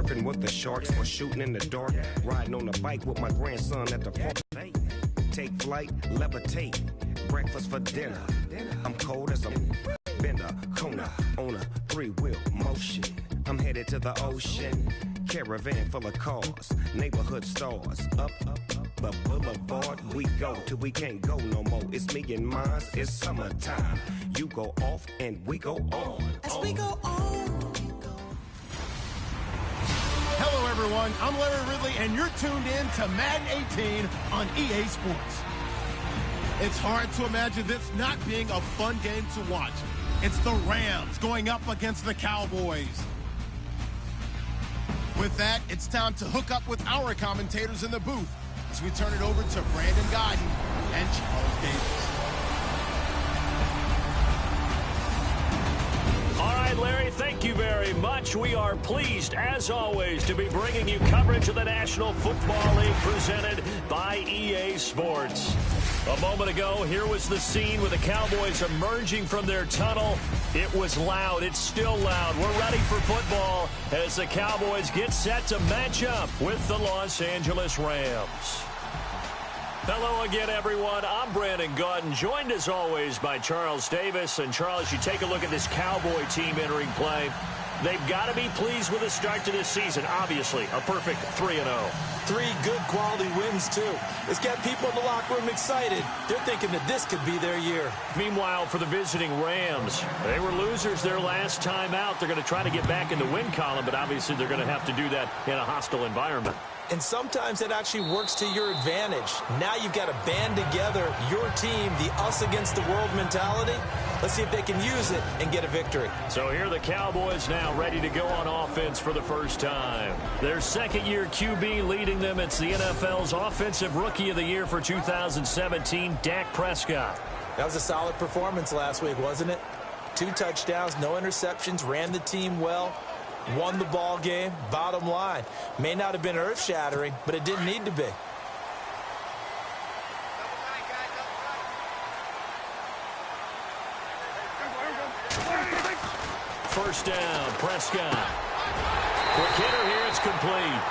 surfing with the sharks or shooting in the dark, riding on a bike with my grandson at the park. Take flight, levitate, breakfast for dinner. I'm cold as a bender, Kona on a three-wheel motion. I'm headed to the ocean, caravan full of cars, neighborhood stars. Up the boulevard we go till we can't go no more. It's me and mine, it's summertime. You go off and we go on. As we go on. Hello, everyone. I'm Larry Ridley, and you're tuned in to Madden 18 on EA Sports. It's hard to imagine this not being a fun game to watch. It's the Rams going up against the Cowboys. With that, it's time to hook up with our commentators in the booth as we turn it over to Brandon Godden and Charles Davis. All right, Larry, thank you very much. We are pleased, as always, to be bringing you coverage of the National Football League presented by EA Sports. A moment ago, here was the scene with the Cowboys emerging from their tunnel. It was loud. It's still loud. We're ready for football as the Cowboys get set to match up with the Los Angeles Rams. Hello again, everyone. I'm Brandon Godden, joined as always by Charles Davis. And Charles, you take a look at this Cowboy team entering play. They've got to be pleased with the start to this season. Obviously, a perfect 3-0. 3 good quality wins, too. It's got people in the locker room excited. They're thinking that this could be their year. Meanwhile, for the visiting Rams, they were losers their last time out. They're going to try to get back in the win column, but obviously they're going to have to do that in a hostile environment. And sometimes it actually works to your advantage. Now you've got to band together your team, the us against the world mentality. Let's see if they can use it and get a victory. So here are the Cowboys now ready to go on offense for the first time. Their second-year QB leading them. It's the NFL's Offensive Rookie of the Year for 2017, Dak Prescott. That was a solid performance last week, wasn't it? 2 touchdowns, no interceptions, ran the team well. Won the ball game. Bottom line, may not have been earth-shattering, but it didn't need to be. First down, Prescott. Quick hitter here, it's complete.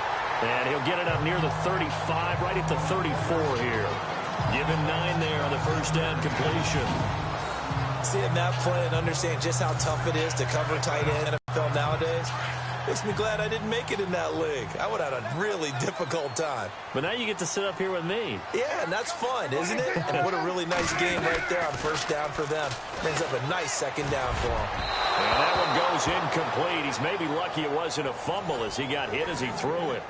And he'll get it up near the 35, right at the 34 here. Give him 9 there on the first down completion. Seeing that play and understand just how tough it is to cover tight end in the NFL nowadays makes me glad I didn't make it in that league. I would have had a really difficult time. But now you get to sit up here with me. Yeah, and that's fun, isn't it? And what a really nice game right there on first down for them. Brings up a nice second down for them. And that one goes incomplete. He's maybe lucky it wasn't a fumble as he got hit as he threw it.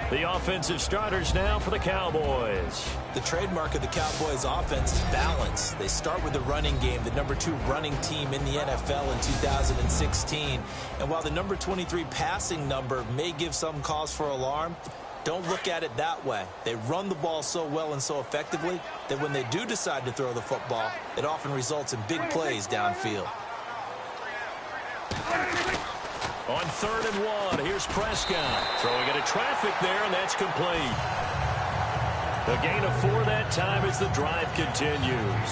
The offensive starters now for the Cowboys. The trademark of the Cowboys offense is balance. They start with the running game, the number 2 running team in the NFL in 2016. And while the number 23 passing number may give some cause for alarm, don't look at it that way. They run the ball so well and so effectively that when they do decide to throw the football, it often results in big plays downfield. On 3rd and 1, here's Prescott. Throwing into traffic there, and that's complete. A gain of 4 that time as the drive continues.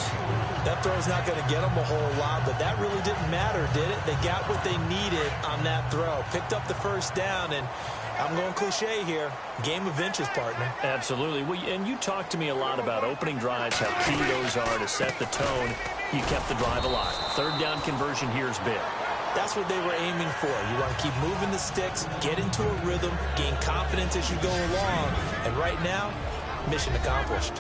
That throw's not going to get them a whole lot, but that really didn't matter, did it? They got what they needed on that throw. Picked up the first down, and I'm going cliche here. Game of inches, partner. Absolutely. Well, and you talked to me a lot about opening drives, how key those are to set the tone. You kept the drive alive. 3rd down conversion here is big. That's what they were aiming for. You want to keep moving the sticks, get into a rhythm, gain confidence as you go along. And right now, mission accomplished.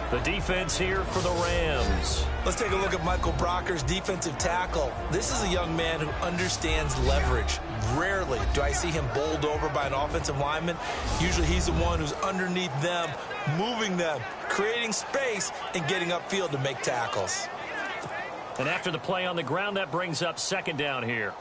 The defense here for the Rams. Let's take a look at Michael Brocker's defensive tackle. This is a young man who understands leverage. Rarely do I see him bowled over by an offensive lineman. Usually he's the one who's underneath them, moving them, creating space, and getting upfield to make tackles. And after the play on the ground, that brings up 2nd down here.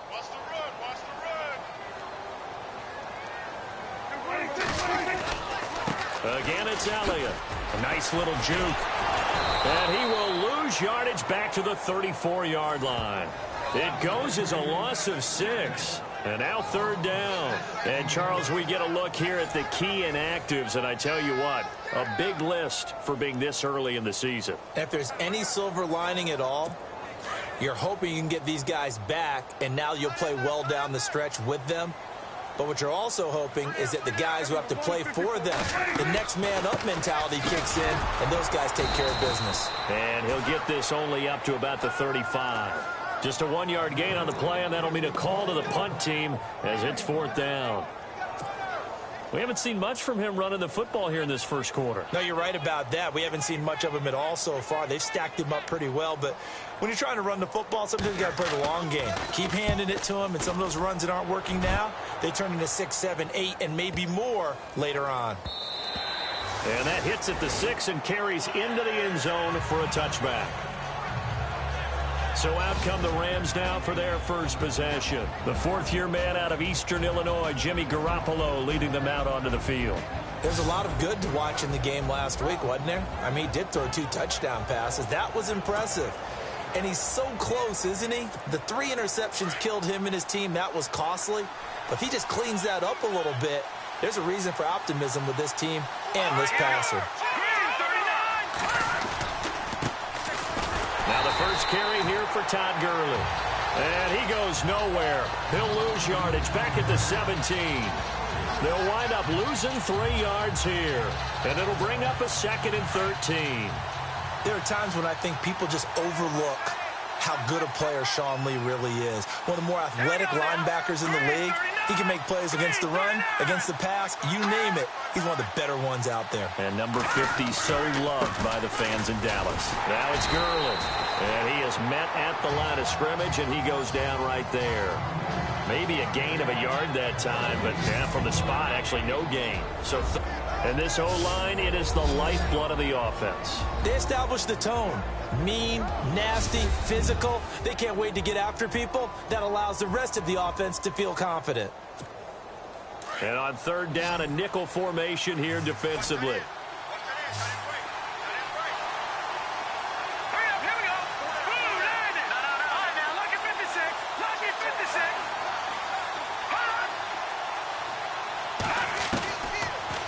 Again, it's Elliott. A nice little juke. And he will lose yardage back to the 34-yard line. It goes as a loss of 6. And now 3rd down. And, Charles, we get a look here at the key inactives. And I tell you what, a big list for being this early in the season. If there's any silver lining at all, You're hoping you can get these guys back, and now you'll play well down the stretch with them. But what you're also hoping is that the guys who have to play for them, the next man up mentality kicks in, and those guys take care of business. And he'll get this only up to about the 35. Just a 1-yard gain on the play, and that'll mean a call to the punt team as it's 4th down. We haven't seen much from him running the football here in this first quarter. No, you're right about that. We haven't seen much of him at all so far. They've stacked him up pretty well, but when you're trying to run the football, sometimes you got to play the long game. Keep handing it to him, and some of those runs that aren't working now, they turn into 6, 7, 8, and maybe more later on. And that hits at the 6 and carries into the end zone for a touchback. So out come the Rams now for their first possession. The 4th-year man out of Eastern Illinois, Jimmy Garoppolo, leading them out onto the field. There's a lot of good to watch in the game last week, wasn't there? I mean, he did throw 2 touchdown passes. That was impressive. And he's so close, isn't he? The 3 interceptions killed him and his team. That was costly. But if he just cleans that up a little bit, there's a reason for optimism with this team and this passer. Now the first carry here for Todd Gurley. And he goes nowhere. He'll lose yardage back at the 17. They'll wind up losing 3 yards here. And it'll bring up a 2nd and 13. There are times when I think people just overlook how good a player Sean Lee really is. One of the more athletic linebackers in the league. He can make plays against the run, against the pass, you name it. He's one of the better ones out there. And number 50 so loved by the fans in Dallas. Now it's Gurley. And he is met at the line of scrimmage, and he goes down right there. Maybe a gain of a yard that time, but yeah, from the spot, actually no gain. So, and this O-line, it is the lifeblood of the offense. They established the tone. Mean, nasty, physical. They can't wait to get after people. That allows the rest of the offense to feel confident. And on 3rd down, a nickel formation here defensively.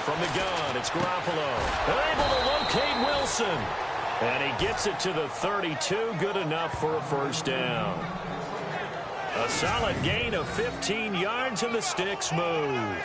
From the gun, it's Garoppolo. Able to locate Wilson. And he gets it to the 32. Good enough for a first down. A solid gain of 15 yards, and the sticks move.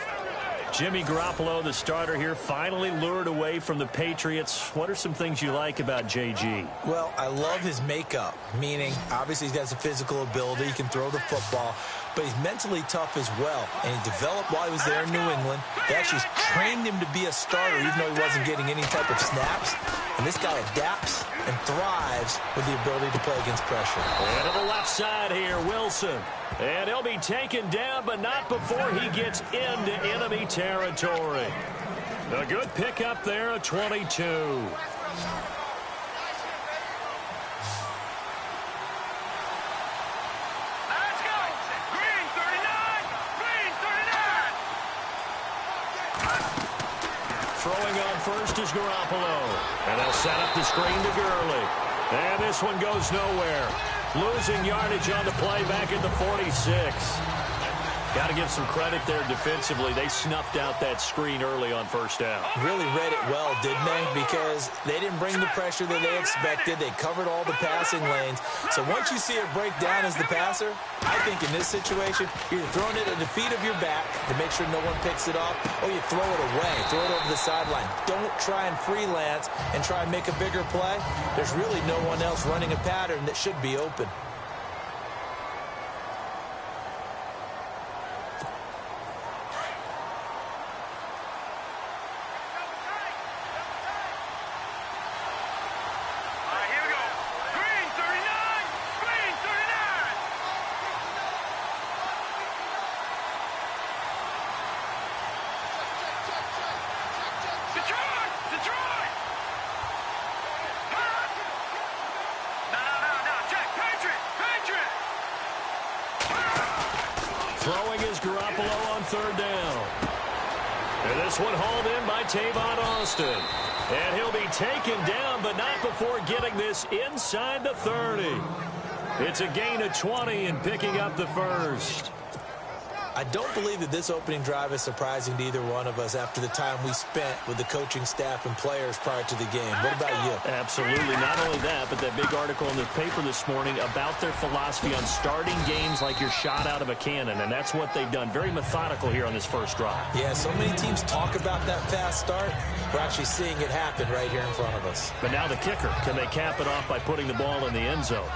Jimmy Garoppolo, the starter here, finally lured away from the Patriots. What are some things you like about JG? Well, I love his makeup, meaning obviously he has a physical ability. He can throw the football, but he's mentally tough as well. And he developed while he was there in New England. They actually trained him to be a starter even though he wasn't getting any type of snaps. And this guy adapts and thrives with the ability to play against pressure. And to the left side here, Wilson. And he'll be taken down, but not before he gets into enemy territory. A good pickup there, a 22. Throwing on first is Garoppolo. And they'll set up the screen to Gurley. And this one goes nowhere. Losing yardage on the play back at the 46. Got to give some credit there defensively. They snuffed out that screen early on first down. Really read it well, didn't they? Because they didn't bring the pressure that they expected. They covered all the passing lanes. So once you see it break down as the passer, I think in this situation, you're throwing it at the feet of your back to make sure no one picks it off, or you throw it away, throw it over the sideline. Don't try and freelance and try and make a bigger play. There's really no one else running a pattern that should be open. Throwing is Garoppolo on 3rd down. And this one hauled in by Tavon Austin. And he'll be taken down, but not before getting this inside the 30. It's a gain of 20 and picking up the first. I don't believe that this opening drive is surprising to either one of us after the time we spent with the coaching staff and players prior to the game. What about you? Absolutely. Not only that, but that big article in the paper this morning about their philosophy on starting games like you're shot out of a cannon, and that's what they've done. Very methodical here on this first drive. Yeah, so many teams talk about that fast start. We're actually seeing it happen right here in front of us. But now the kicker. Can they cap it off by putting the ball in the end zone?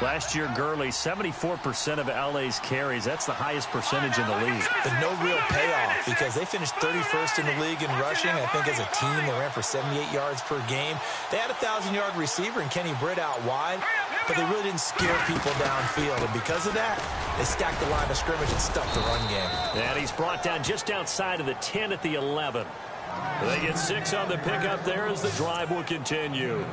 Last year, Gurley, 74% of LA's carries. That's the highest percentage in the league. But no real payoff because they finished 31st in the league in rushing. I think as a team, they ran for 78 yards per game. They had a 1,000-yard receiver in Kenny Britt out wide, but they really didn't scare people downfield. And because of that, they stacked the line of scrimmage and stuffed the run game. And he's brought down just outside of the 10 at the 11. They get 6 on the pickup there as the drive will continue.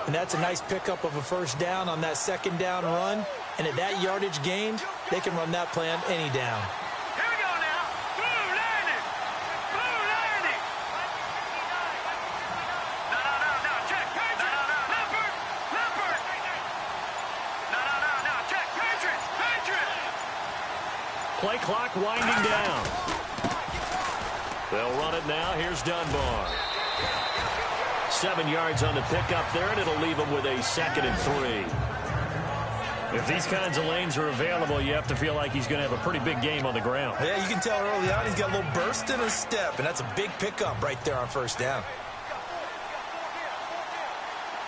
And that's a nice pickup of a first down on that second down run. And at that yardage gained, they can run that play on any down. Here we go now. Blue landing. Blue landing. No. Check. Patriots. Leopard. No. Check. Patriots. Play clock winding down. They'll run it now. Here's Dunbar. 7 yards on the pickup there, and it'll leave them with a 2nd and 3. If these kinds of lanes are available, you have to feel like he's going to have a pretty big game on the ground. Yeah, you can tell early on he's got a little burst in his step, and that's a big pickup right there on first down.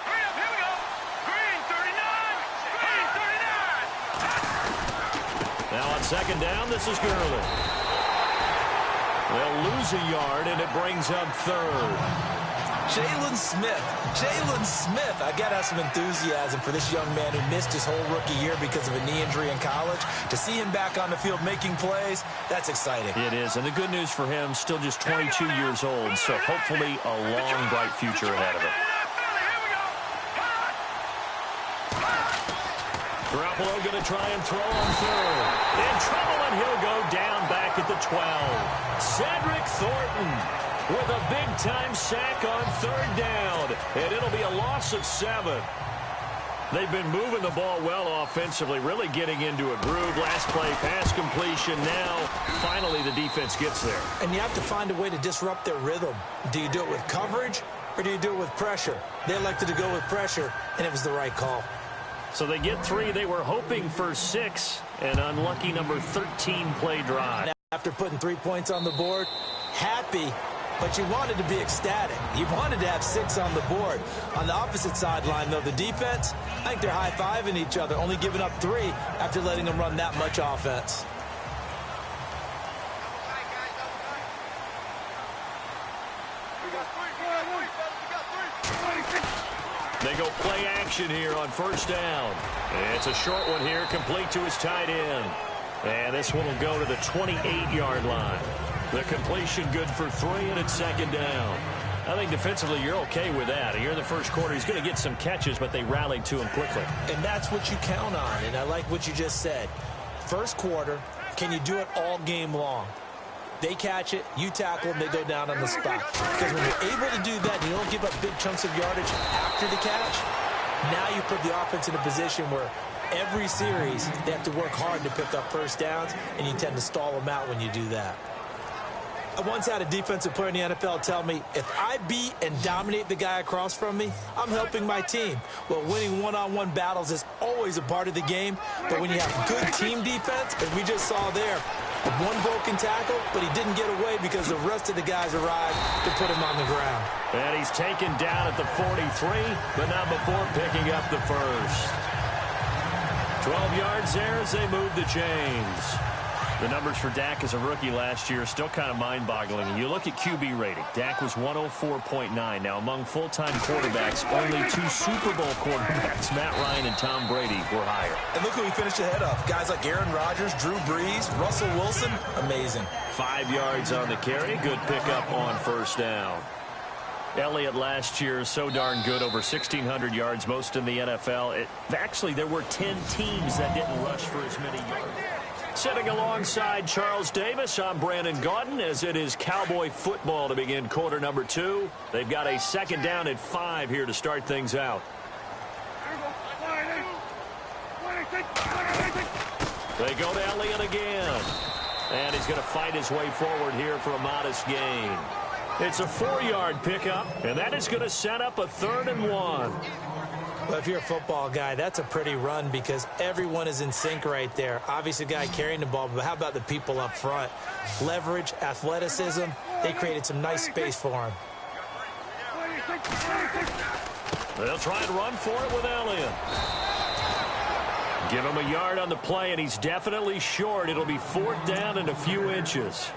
Here we go. Green 39. Now on second down, this is Gurley. They'll lose a yard, and it brings up 3rd. Jalen Smith. I got to have some enthusiasm for this young man who missed his whole rookie year because of a knee injury in college. To see him back on the field making plays, that's exciting. It is, and the good news for him, still just 22 years old, so hopefully a long, bright future ahead of him. Garoppolo going to try and throw on 3rd. In trouble, and he'll go down back at the 12. Cedric Thornton with a big-time sack on 3rd down, and it'll be a loss of 7. They've been moving the ball well offensively, really getting into a groove. Last play, pass completion. Now, finally, the defense gets there. And you have to find a way to disrupt their rhythm. Do you do it with coverage, or do you do it with pressure? They elected to go with pressure, and it was the right call. So they get 3. They were hoping for 6. An unlucky number 13 play drive. After putting 3 points on the board, happy. But you wanted to be ecstatic. You wanted to have 6 on the board. On the opposite sideline, though, the defense, I think they're high-fiving each other, only giving up 3 after letting them run that much offense. They go play action here on first down. And it's a short one here, complete to his tight end. And this one will go to the 28-yard line. The completion good for 3, and it's 2nd down. I think defensively you're okay with that. Here in the first quarter, he's going to get some catches, but they rallied to him quickly. And that's what you count on, and I like what you just said. First quarter, can you do it all game long? They catch it, you tackle them, they go down on the spot. Because when you're able to do that, and you don't give up big chunks of yardage after the catch, now you put the offense in a position where every series they have to work hard to pick up first downs, and you tend to stall them out when you do that. I once had a defensive player in the NFL tell me, if I beat and dominate the guy across from me, I'm helping my team. Well, winning one-on-one battles is always a part of the game, but when you have good team defense, as we just saw there, one broken tackle, but he didn't get away because the rest of the guys arrived to put him on the ground. And he's taken down at the 43, but not before picking up the first. 12 yards there as they move the chains. The numbers for Dak as a rookie last year are still kind of mind-boggling. You look at QB rating. Dak was 104.9. Now, among full-time quarterbacks, only 2 Super Bowl quarterbacks, Matt Ryan and Tom Brady, were higher. And look who he finished ahead of. Guys like Aaron Rodgers, Drew Brees, Russell Wilson. Amazing. 5 yards on the carry. Good pickup on first down. Elliott last year so darn good, over 1,600 yards, most in the NFL. Actually, there were 10 teams that didn't rush for as many yards. Sitting alongside Charles Davis, I'm Brandon Gaudin, as it is Cowboy football to begin quarter number 2. They've got a 2nd down at 5 here to start things out. They go to Elliott again. And he's going to fight his way forward here for a modest gain. It's a 4-yard pickup, and that is going to set up a 3rd and 1. Well, if you're a football guy, that's a pretty run because everyone is in sync right there. Obviously, the guy carrying the ball, but how about the people up front? Leverage, athleticism, they created some nice space for him. They'll try and run for it with Elliott. Give him a yard on the play, and he's definitely short. It'll be 4th down and a few inches.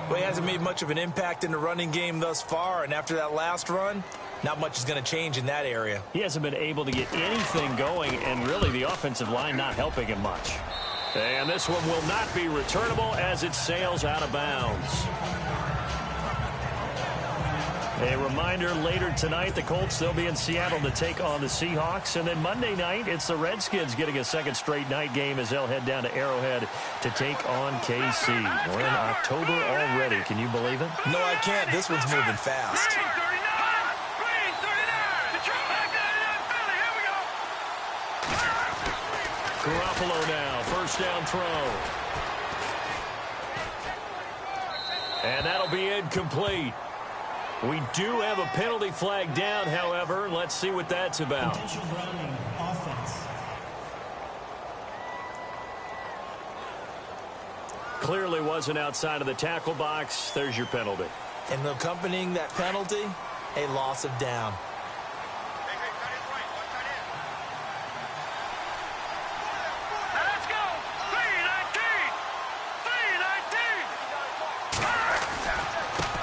Well, he hasn't made much of an impact in the running game thus far, and after that last run, not much is going to change in that area. He hasn't been able to get anything going, and really the offensive line not helping him much. And this one will not be returnable as it sails out of bounds. A reminder, later tonight, the Colts, they'll be in Seattle to take on the Seahawks. And then Monday night, it's the Redskins getting a second straight night game as they'll head down to Arrowhead to take on KC. We're in October already. Can you believe it? No, I can't. This one's moving fast. Garoppolo now, first down throw. And that'll be incomplete. We do have a penalty flag down, however. Let's see what that's about. Intentional grounding, offense. Clearly wasn't outside of the tackle box. There's your penalty. And accompanying that penalty, a loss of down. Let's go. 3-19.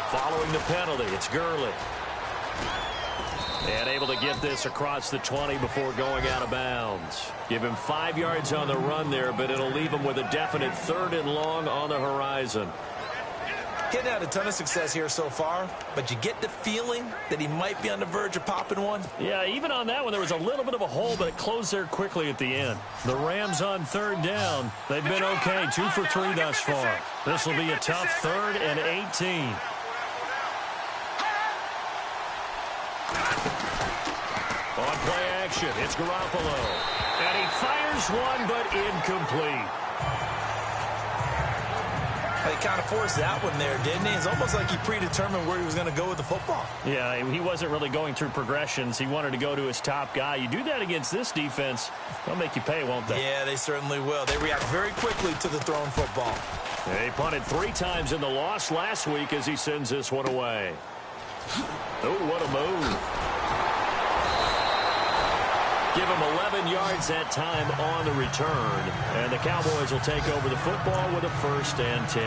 Following the penalty, it's Gurley. And able to get this across the 20 before going out of bounds. Give him 5 yards on the run there, but it'll leave him with a definite 3rd and long on the horizon. Getting had a ton of success here so far, but you get the feeling that he might be on the verge of popping one. Yeah, even on that one, there was a little bit of a hole, but it closed there quickly at the end. The Rams on 3rd down. They've been okay, 2 for 3 thus far. This will be a tough 3rd and 18. On play action, it's Garoppolo. And he fires one, but incomplete. He kind of forced that one there, didn't he? It's almost like he predetermined where he was going to go with the football. Yeah, he wasn't really going through progressions. He wanted to go to his top guy. You do that against this defense, they'll make you pay, won't they? Yeah, they certainly will. They react very quickly to the thrown football. They punted 3 times in the loss last week as he sends this one away. Oh, what a move. Give him 11 yards that time on the return. And the Cowboys will take over the football with a 1st and 10.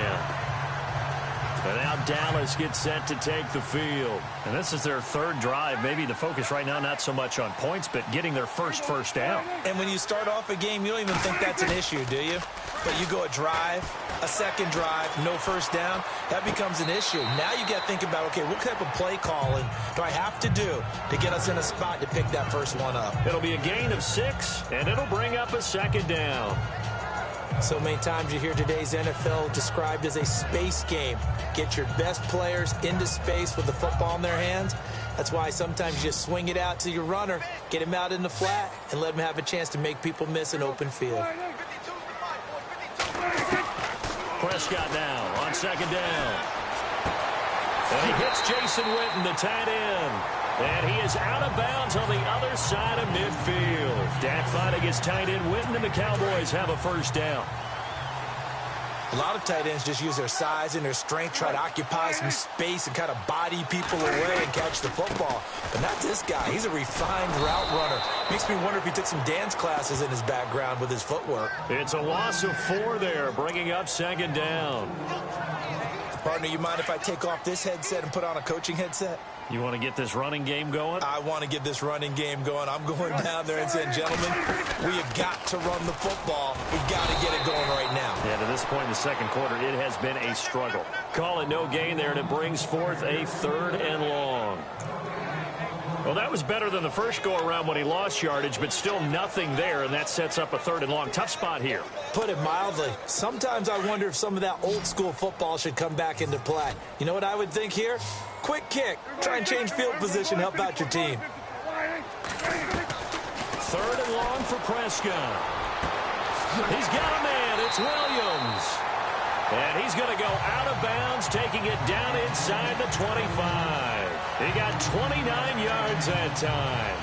And now Dallas gets set to take the field. And this is their 3rd drive. Maybe the focus right now not so much on points, but getting their first down. And when you start off a game, you don't even think that's an issue, do you? But you go a drive, a second drive, no 1st down, that becomes an issue. Now you got to think about, okay, what type of play calling do I have to do to get us in a spot to pick that first one up? It'll be a gain of 6, and it'll bring up a 2nd down. So many times you hear today's NFL described as a space game. Get your best players into space with the football in their hands. That's why sometimes you just swing it out to your runner, get him out in the flat, and let him have a chance to make people miss an open field. Prescott now on 2nd down. And he hits Jason Witten, the tight end. And he is out of bounds on the other side of midfield. Dak fighting his tight end Witten, and the Cowboys have a 1st down. A lot of tight ends just use their size and their strength, try to occupy some space and kind of body people away and catch the football. But not this guy. He's a refined route runner. Makes me wonder if he took some dance classes in his background with his footwork. It's a loss of 4 there, bringing up 2nd down. Partner, you mind if I take off this headset and put on a coaching headset? You want to get this running game going? I want to get this running game going. I'm going down there and saying, gentlemen, we have got to run the football. We've got to get it going right now. Yeah, to this point in the 2nd quarter, it has been a struggle. Call it no gain there, and it brings forth a 3rd and long. Well, that was better than the first go-around when he lost yardage, but still nothing there, and that sets up a 3rd and long. Tough spot here. Put it mildly. Sometimes I wonder if some of that old-school football should come back into play. You know what I would think here? Quick kick. Try and change field position, help out your team. 3rd and long for Prescott. He's got a man. It's Williams. And he's going to go out of bounds, taking it down inside the 25. He got 29 yards that time.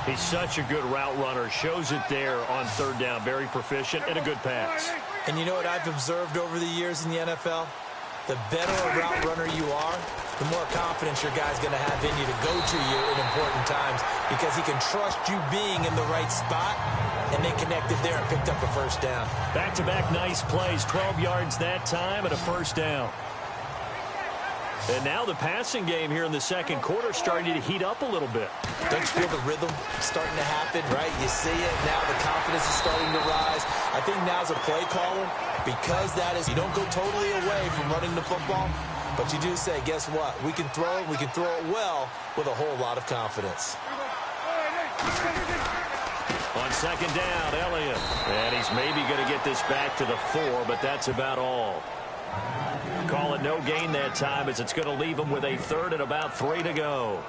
He's such a good route runner. Shows it there on third down. Very proficient and a good pass. And you know what I've observed over the years in the NFL? The better a route runner you are, the more confidence your guy's going to have in you to go to you in important times because he can trust you being in the right spot, and they connected there and picked up a first down. Back-to-back nice plays, 12 yards that time and a first down. And now the passing game here in the second quarter starting to heat up a little bit. Don't you feel the rhythm starting to happen, right? You see it now. The confidence is starting to rise. I think now's a play caller because that is, you don't go totally away from running the football, but you do say, guess what? We can throw it. We can throw it well with a whole lot of confidence. On second down, Elliott. And he's maybe going to get this back to the 4, but that's about all. Call it no gain that time as it's going to leave him with a third and about 3 to go.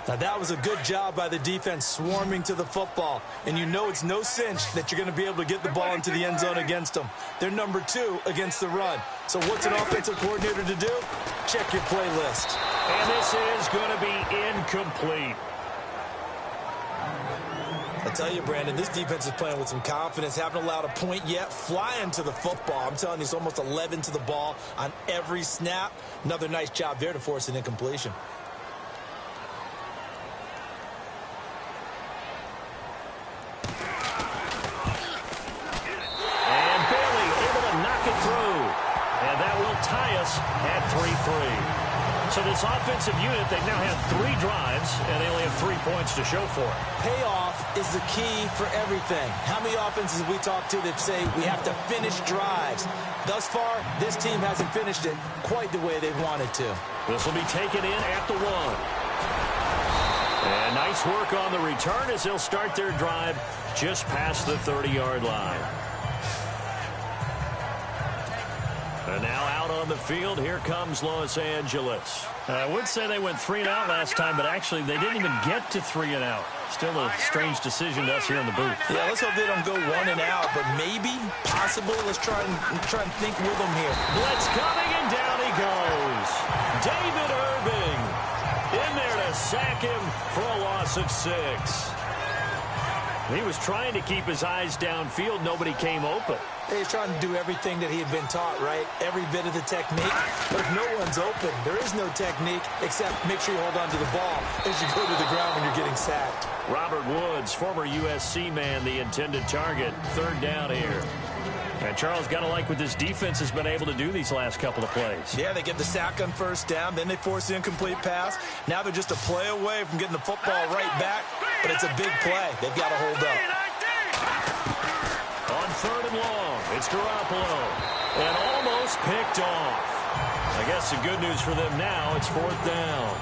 Now that was a good job by the defense swarming to the football. And you know it's no cinch that you're going to be able to get the ball into the end zone against them. They're number 2 against the run. So what's an offensive coordinator to do? Check your playlist. And this is going to be incomplete. I tell you, Brandon, this defense is playing with some confidence. Haven't allowed a point yet. Flying to the football. I'm telling you, it's almost 11 to the ball on every snap. Another nice job there to force an incompletion. And Bailey able to knock it through. And that will tie us at 3-3. So this offensive unit, they've now had 3 drives, and they only have 3 points to show for it. Payoff is the key for everything. How many offenses have we talked to that say we have to finish drives? Thus far, this team hasn't finished it quite the way they've wanted to. This will be taken in at the 1. And nice work on the return as they'll start their drive just past the 30-yard line. And now out on the field, here comes Los Angeles. I would say they went 3 and out last time, but actually they didn't even get to 3 and out. Still a strange decision to us here in the booth. Yeah, let's hope they don't go 1 and out, but maybe, possibly, let's try and think with them here. Blitz coming, and down he goes. David Irving in there to sack him for a loss of 6. He was trying to keep his eyes downfield. Nobody came open. He's trying to do everything that he had been taught, right? Every bit of the technique. But if no one's open, there is no technique except make sure you hold on to the ball as you go to the ground when you're getting sacked. Robert Woods, former USC man, the intended target. Third down here. And Charles, got to like what this defense has been able to do these last couple of plays. Yeah, they get the sack on first down, then they force the incomplete pass. Now they're just a play away from getting the football right back, but it's a big play. They've got to hold up. On third and long, it's Garoppolo. And almost picked off. I guess the good news for them now, it's 4th down.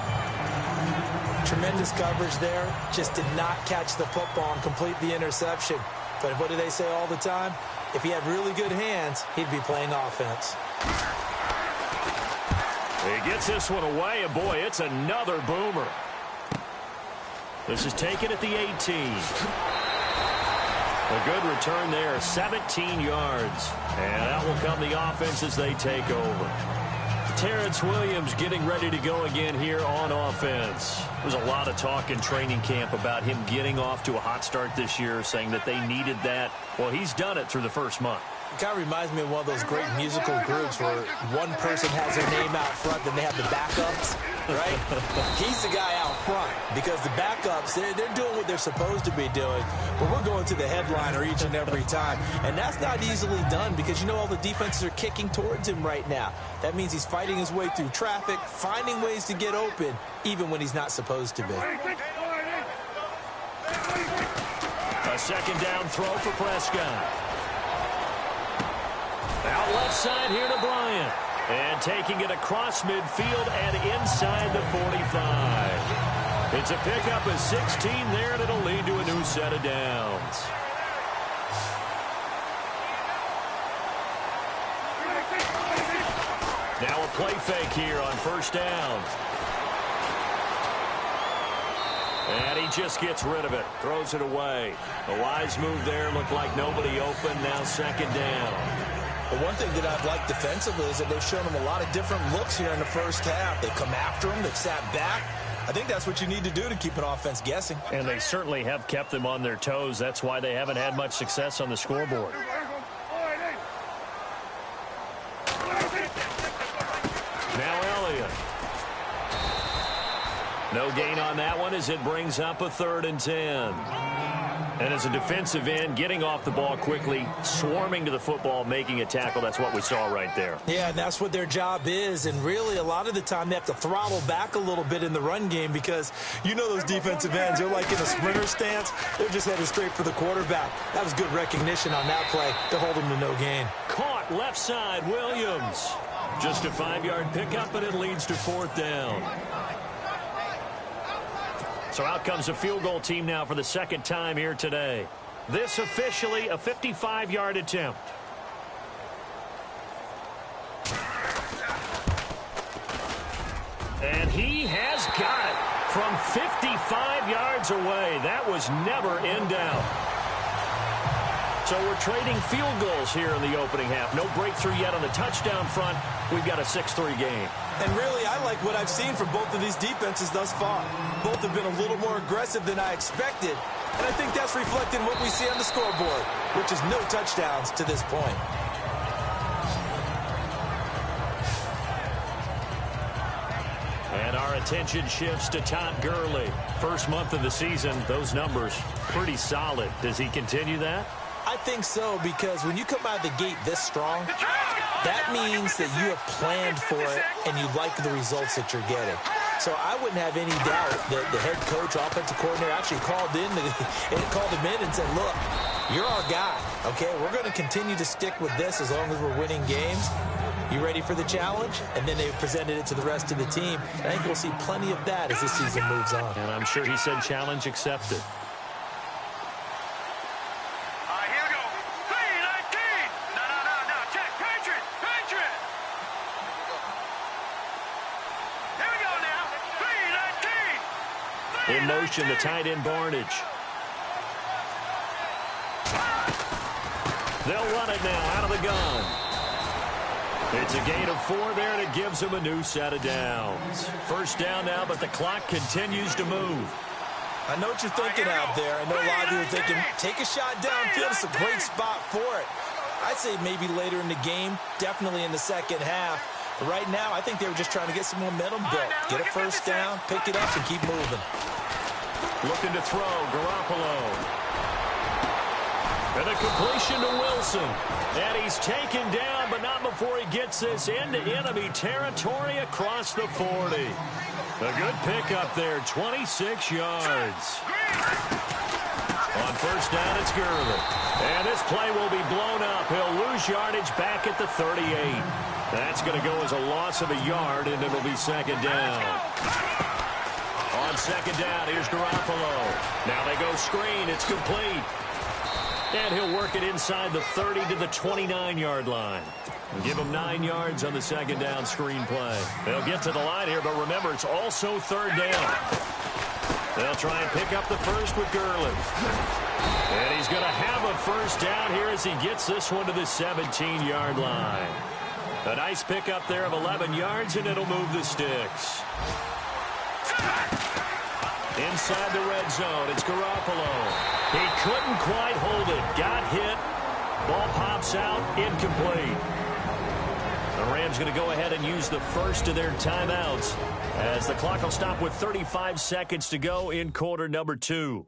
Tremendous coverage there. Just did not catch the football and complete the interception. But what do they say all the time? If he had really good hands, he'd be playing offense. He gets this one away, and boy, it's another boomer. This is taken at the 18. A good return there, 17 yards. And that will come the offense as they take over. Terrence Williams getting ready to go again here on offense. There's a lot of talk in training camp about him getting off to a hot start this year, saying that they needed that. Well, he's done it through the first month. It kind of reminds me of one of those great musical groups where one person has their name out front, then they have the backups, right? He's the guy out front because the backups, they're doing what they're supposed to be doing, but we're going to the headliner each and every time. And that's not easily done because, you know, all the defenses are kicking towards him right now. That means he's fighting his way through traffic, finding ways to get open, even when he's not supposed to be. A second down throw for Prescott. Out left side here to Bryant. And taking it across midfield and inside the 45. It's a pickup of 16 there, and it'll lead to a new set of downs. Now a play fake here on first down. And he just gets rid of it, throws it away. A wise move there, looked like nobody open, now second down. But one thing that I've liked defensively is that they've shown him a lot of different looks here in the first half. They've come after him, they've sat back. I think that's what you need to do to keep an offense guessing. And they certainly have kept them on their toes. That's why they haven't had much success on the scoreboard. Now Elliott. No gain on that one as it brings up a 3rd and 10. And as a defensive end, getting off the ball quickly, swarming to the football, making a tackle, that's what we saw right there. Yeah, and that's what their job is. And really, a lot of the time, they have to throttle back a little bit in the run game because you know those defensive ends, they're like in a sprinter stance. They're just headed straight for the quarterback. That was good recognition on that play to hold them to no gain. Caught left side, Williams. Just a 5-yard pickup, and it leads to 4th down. So out comes a field goal team now for the second time here today. This officially a 55-yard attempt. And he has got it from 55 yards away. That was never in doubt. So we're trading field goals here in the opening half. No breakthrough yet on the touchdown front. We've got a 6-3 game. And really, I like what I've seen from both of these defenses thus far. Both have been a little more aggressive than I expected. And I think that's reflected in what we see on the scoreboard, which is no touchdowns to this point. And our attention shifts to Todd Gurley. First month of the season, those numbers pretty solid. Does he continue that? I think so, because when you come out of the gate this strong, that means that you have planned for it and you like the results that you're getting. So I wouldn't have any doubt that the head coach, offensive coordinator actually called him in and said, look, you're our guy, okay? We're going to continue to stick with this as long as we're winning games. You ready for the challenge? And then they presented it to the rest of the team. I think we'll see plenty of that as this season moves on. And I'm sure he said challenge accepted. In motion, the tight end Barnage. They'll run it now out of the gun. It's a gain of 4 there, and it gives them a new set of downs. First down now, but the clock continues to move. I know what you're thinking out there. I know a lot of you are thinking, take a shot downfield. It's a great spot for it. I'd say maybe later in the game, definitely in the second half. But right now, I think they were just trying to get some momentum built. Get a first down, pick it up, and keep moving. Looking to throw, Garoppolo. And a completion to Wilson. And he's taken down, but not before he gets this into enemy territory across the 40. A good pickup there, 26 yards. On first down, it's Gurley. And this play will be blown up. He'll lose yardage back at the 38. That's going to go as a loss of a yard, and it'll be second down. On second down, here's Garoppolo. Now they go screen. It's complete. And he'll work it inside the 30 to the 29-yard line. Give him 9 yards on the second down screen play. They'll get to the line here, but remember, it's also third down. They'll try and pick up the first with Gurley. And he's going to have a first down here as he gets this one to the 17-yard line. A nice pickup there of 11 yards, and it'll move the sticks. Inside the red zone, it's Garoppolo. He couldn't quite hold it. Got hit. Ball pops out. Incomplete. The Rams going to go ahead and use the first of their timeouts as the clock will stop with 35 seconds to go in quarter number 2.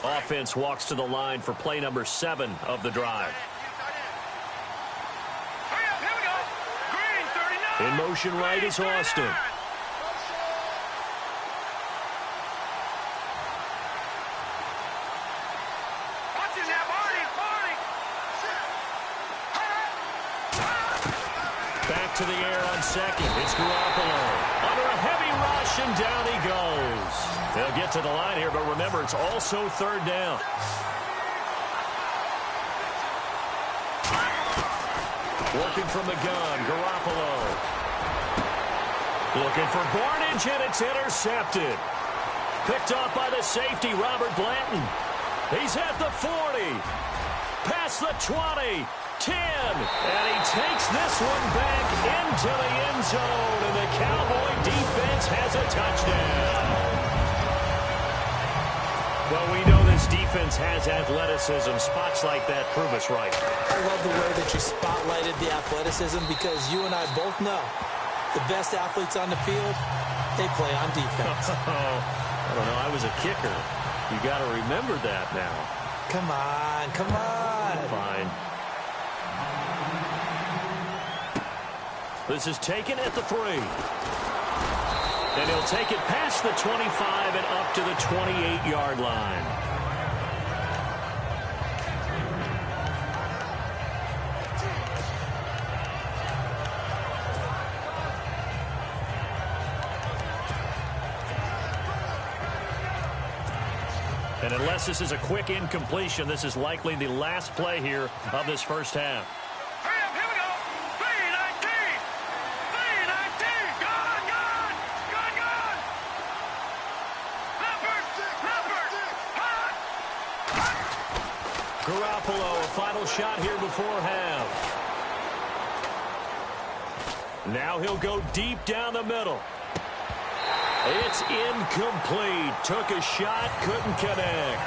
Offense walks to the line for play number 7 of the drive. In motion right is Austin. Back to the air on second. It's Garoppolo. Under a heavy rush, and down he goes. They'll get to the line here, but remember, it's also third down. Working from the gun, Garoppolo. Looking for Barnage, and it's intercepted. Picked off by the safety, Robert Blanton. He's at the 40. Past the 20. 10. And he takes this one back into the end zone. And the Cowboy defense has a touchdown. Well, we know this defense has athleticism. Spots like that prove us right. I love the way that you spotlighted the athleticism because you and I both know the best athletes on the field, they play on defense. I don't know. I was a kicker. You got to remember that now. Come on, come on. Fine. This is taken at the 3. And he'll take it past the 25 and up to the 28-yard line. And unless this is a quick incompletion, this is likely the last play here of this first half. Garoppolo, a final shot here before half. Now he'll go deep down the middle. It's incomplete. Took a shot, couldn't connect.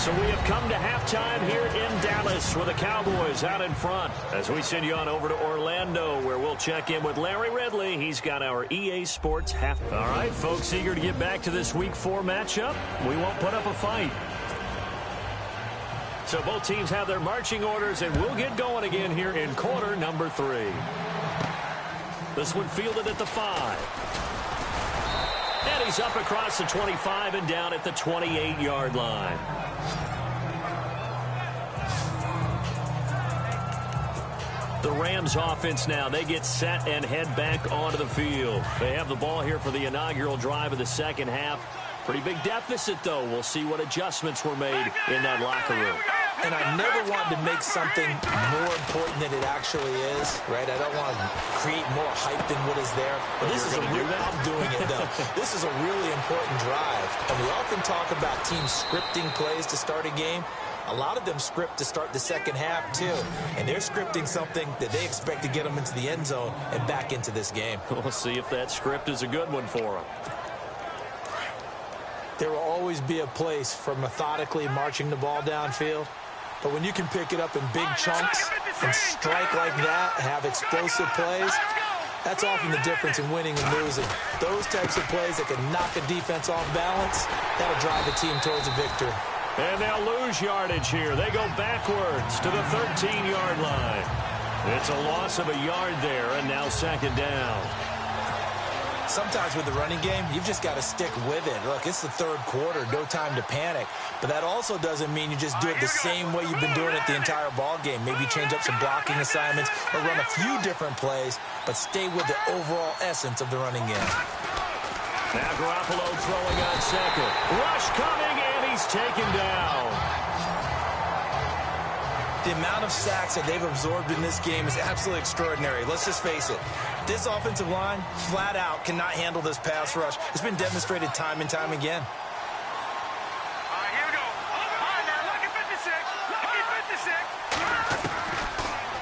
So we have come to halftime here in Dallas with the Cowboys out in front. As we send you on over to Orlando, where we'll check in with Larry Ridley. He's got our EA Sports half. All right, folks, eager to get back to this Week 4 matchup. We won't put up a fight. So both teams have their marching orders, and we'll get going again here in quarter number 3. This one fielded at the 5. And he's up across the 25 and down at the 28-yard line. The Rams offense now, they get set and head back onto the field. They have the ball here for the inaugural drive of the second half. Pretty big deficit, though. We'll see what adjustments were made in that locker room. And I never wanted to make something more important than it actually is, right? I don't want to create more hype than what is there. But this is I'm doing it, though. This is a really important drive. And we often talk about teams scripting plays to start a game. A lot of them script to start the second half, too. And they're scripting something that they expect to get them into the end zone and back into this game. We'll see if that script is a good one for them. There will always be a place for methodically marching the ball downfield. But when you can pick it up in big chunks and strike like that, have explosive plays, that's often the difference in winning and losing. Those types of plays that can knock a defense off balance, that'll drive a team towards a victory. And they'll lose yardage here. They go backwards to the 13-yard line. It's a loss of a yard there, and now second down. Sometimes with the running game, you've just got to stick with it. Look, it's the third quarter, no time to panic. But that also doesn't mean you just do it the same way you've been doing it the entire ball game. Maybe change up some blocking assignments or run a few different plays, but stay with the overall essence of the running game. Now Garoppolo throwing on second. Rush coming, and he's taken down. The amount of sacks that they've absorbed in this game is absolutely extraordinary. Let's just face it. This offensive line, flat out, cannot handle this pass rush. It's been demonstrated time and time again. All right, here we go. All right, now, lucky 56. Lucky 56.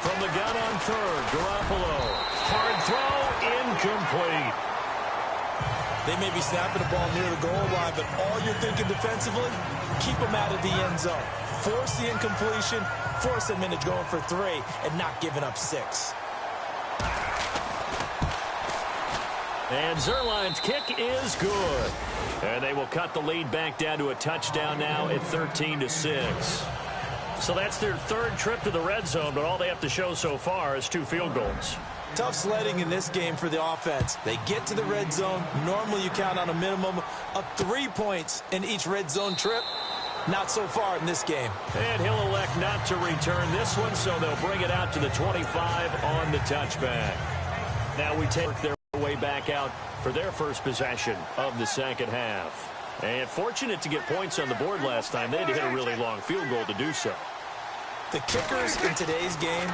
From the gun on third, Garoppolo. Hard throw, incomplete. They may be snapping the ball near the goal line, but all you're thinking defensively, keep them out of the end zone. Force the incompletion, force them into going for 3, and not giving up 6. And Zerline's kick is good. And they will cut the lead back down to a touchdown now at 13-6. So that's their third trip to the red zone, but all they have to show so far is 2 field goals. Tough sledding in this game for the offense. They get to the red zone. Normally you count on a minimum of 3 points in each red zone trip. Not so far in this game. And he'll elect not to return this one, so they'll bring it out to the 25 on the touchback. Now we take their way back out for their first possession of the second half. And fortunate to get points on the board last time. They had to hit a really long field goal to do so. The kickers in today's game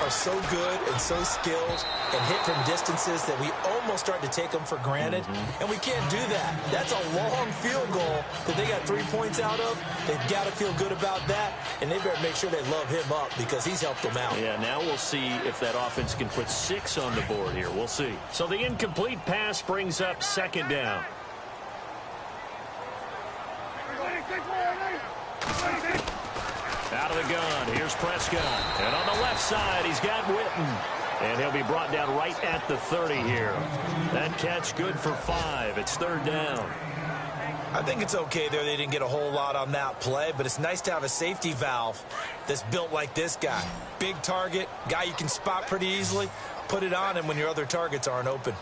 are so good and so skilled and hit from distances that we almost start to take them for granted, and we can't do that. That's a long field goal that they got 3 points out of. They've got to feel good about that, and they better make sure they love him up because he's helped them out. Yeah, now we'll see if that offense can put 6 on the board here. We'll see. So the incomplete pass brings up second down. Out of the gun, here's Prescott. And on the left side, he's got Witten. And he'll be brought down right at the 30 here. That catch good for 5. It's third down. I think it's okay there. They didn't get a whole lot on that play, but it's nice to have a safety valve that's built like this guy. Big target, guy you can spot pretty easily. Put it on him when your other targets aren't open.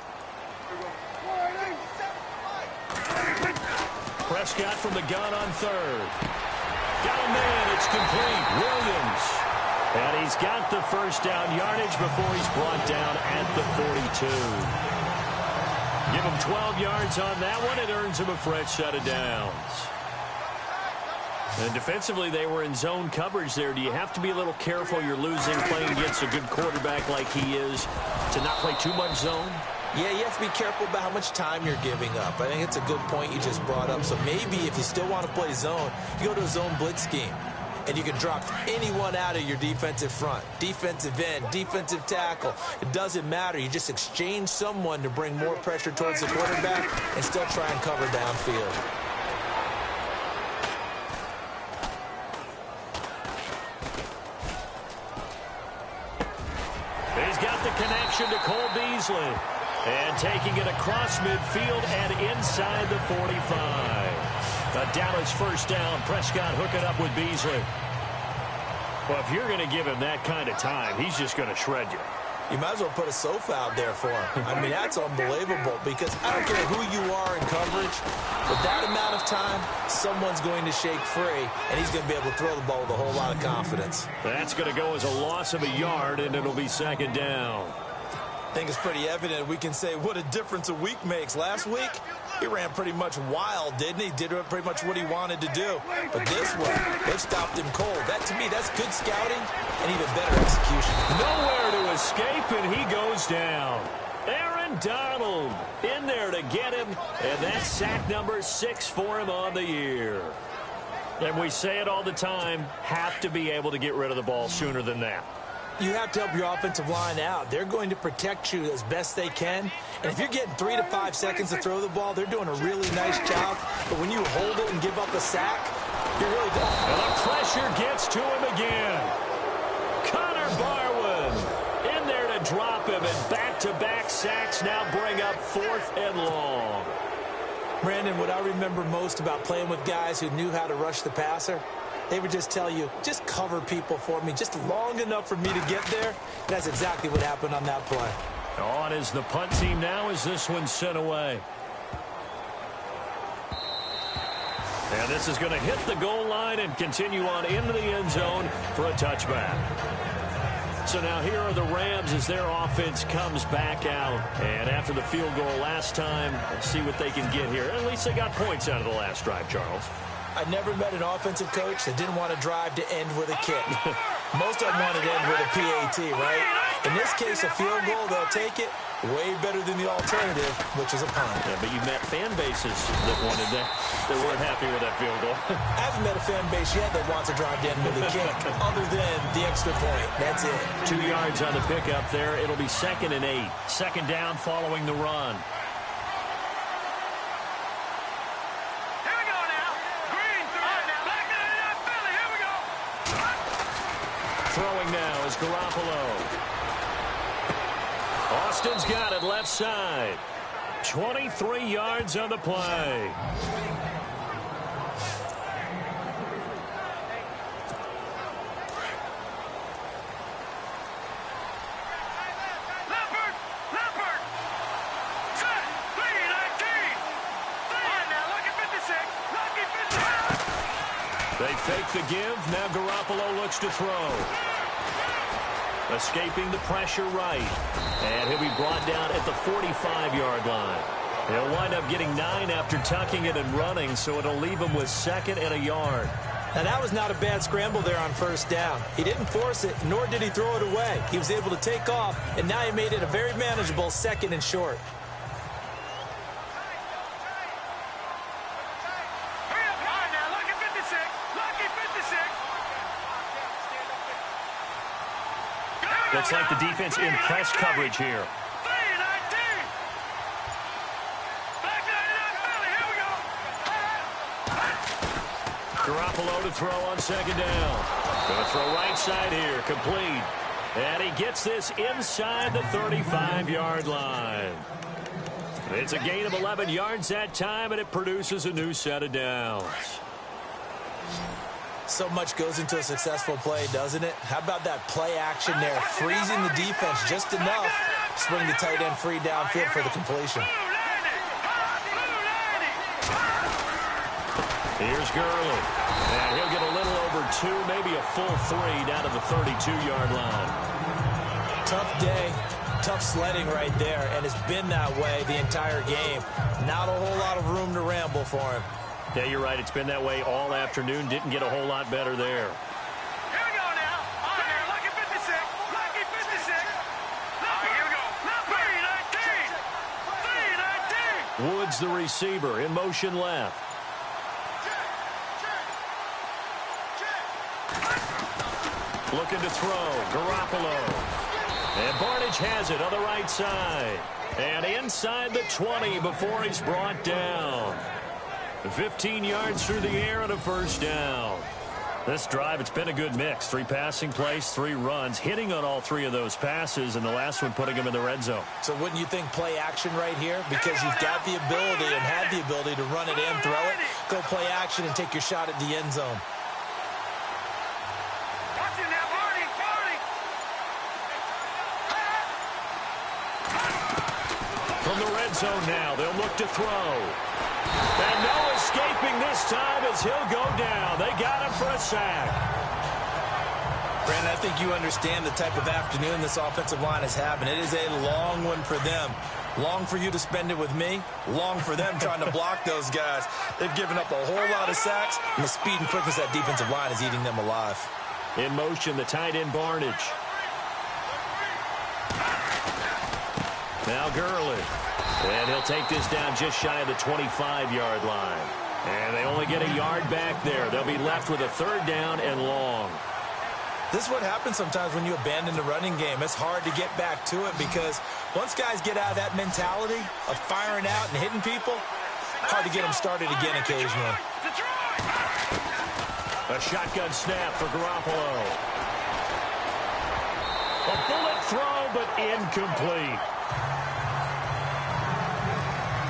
Prescott from the gun on third. Got a man, it's complete. Williams. And he's got the first down yardage before he's brought down at the 42. Give him 12 yards on that one. It earns him a fresh set of downs. And defensively, they were in zone coverage there. Do you have to be a little careful? You're losing playing against a good quarterback like he is to not play too much zone? Yeah, you have to be careful about how much time you're giving up. I think it's a good point you just brought up. So maybe if you still want to play zone, you go to a zone blitz scheme. And you can drop anyone out of your defensive front. Defensive end, defensive tackle. It doesn't matter. You just exchange someone to bring more pressure towards the quarterback and still try and cover downfield. He's got the connection to Cole Beasley. And taking it across midfield and inside the 45. The Dallas first down. Prescott hooking up with Beasley. Well, if you're going to give him that kind of time, he's just going to shred you. You might as well put a sofa out there for him. I mean, that's unbelievable because I don't care who you are in coverage. With that amount of time, someone's going to shake free, and he's going to be able to throw the ball with a whole lot of confidence. That's going to go as a loss of a yard, and it'll be second down. I think it's pretty evident we can say what a difference a week makes. Last week, he ran pretty much wild, didn't he? Did pretty much what he wanted to do. But this one, they stopped him cold. That, to me, that's good scouting and even better execution. Nowhere to escape, and he goes down. Aaron Donald in there to get him, and that's sack number 6 for him on the year. And we say it all the time, have to be able to get rid of the ball sooner than that. You have to help your offensive line out. They're going to protect you as best they can. And if you're getting 3 to 5 seconds to throw the ball, they're doing a really nice job. But when you hold it and give up a sack, you're really done. And the pressure gets to him again. Connor Barwin in there to drop him. And back-to-back sacks now bring up 4th and long. Brandon, what I remember most about playing with guys who knew how to rush the passer, they would just tell you, just cover people for me, just long enough for me to get there. And that's exactly what happened on that play. On is the punt team now as this one's sent away. And this is going to hit the goal line and continue on into the end zone for a touchback. So now here are the Rams as their offense comes back out. And after the field goal last time, let's see what they can get here. At least they got points out of the last drive, Charles. I never met an offensive coach that didn't want to drive to end with a kick. Most of them wanted to end with a PAT, right? In this case, a field goal, they'll take it. Way better than the alternative, which is a punt. Yeah, but you met fan bases that wanted that. They weren't happy with that field goal. I haven't met a fan base yet that wants to drive to end with a kick, other than the extra point. That's it. 2 yards on the pickup there. It'll be 2nd and 8. Second down following the run. Throwing now is Garoppolo. Austin's got it left side. 23 yards on the play. Leopard! Set! 3-19! Now look at 56! Lucky 56! They fake the give. Now Garoppolo looks to throw. Escaping the pressure right. And he'll be brought down at the 45-yard line. He'll wind up getting 9 after tucking it and running, so it'll leave him with 2nd and a yard. Now, that was not a bad scramble there on first down. He didn't force it, nor did he throw it away. He was able to take off, and now he made it a very manageable 2nd and short. Looks like the defense in press coverage here. Garoppolo to throw on 2nd down. Going to throw right side here, complete. And he gets this inside the 35-yard line. It's a gain of 11 yards that time, and it produces a new set of downs. So much goes into a successful play, doesn't it? How about that play action there, freezing the defense just enough to swing the tight end free downfield for the completion. Here's Gurley. And he'll get a little over 2, maybe a full 3 down to the 32-yard line. Tough day, tough sledding right there, and it's been that way the entire game. Not a whole lot of room to ramble for him. Yeah, you're right. It's been that way all afternoon. Didn't get a whole lot better there. Here we go now. On there. Lucky 56. Lucky 56. Here we go. 3-19. 3-19. Woods, the receiver, in motion left. Looking to throw. Garoppolo. And Barnidge has it on the right side. And inside the 20 before he's brought down. 15 yards through the air and a first down. This drive, it's been a good mix. 3 passing plays, 3 runs, hitting on all 3 of those passes, and the last one putting him in the red zone. So wouldn't you think play action right here? Because you've got the ability and had the ability to run it in, throw it, go play action, and take your shot at the end zone. Watch it now, Barney. From the red zone now, they'll look to throw. And no escaping this time as he'll go down. They got him for a sack. Brandon, I think you understand the type of afternoon this offensive line is having. It is a long one for them. Long for you to spend it with me. Long for them trying to block those guys. They've given up a whole lot of sacks, and the speed and quickness of that defensive line is eating them alive. In motion, the tight end Barnidge. Now Gurley. And he'll take this down just shy of the 25-yard line. And they only get a yard back there. They'll be left with a 3rd down and long. This is what happens sometimes when you abandon the running game. It's hard to get back to it because once guys get out of that mentality of firing out and hitting people, hard to get them started again occasionally. A shotgun snap for Garoppolo. A bullet throw, but incomplete.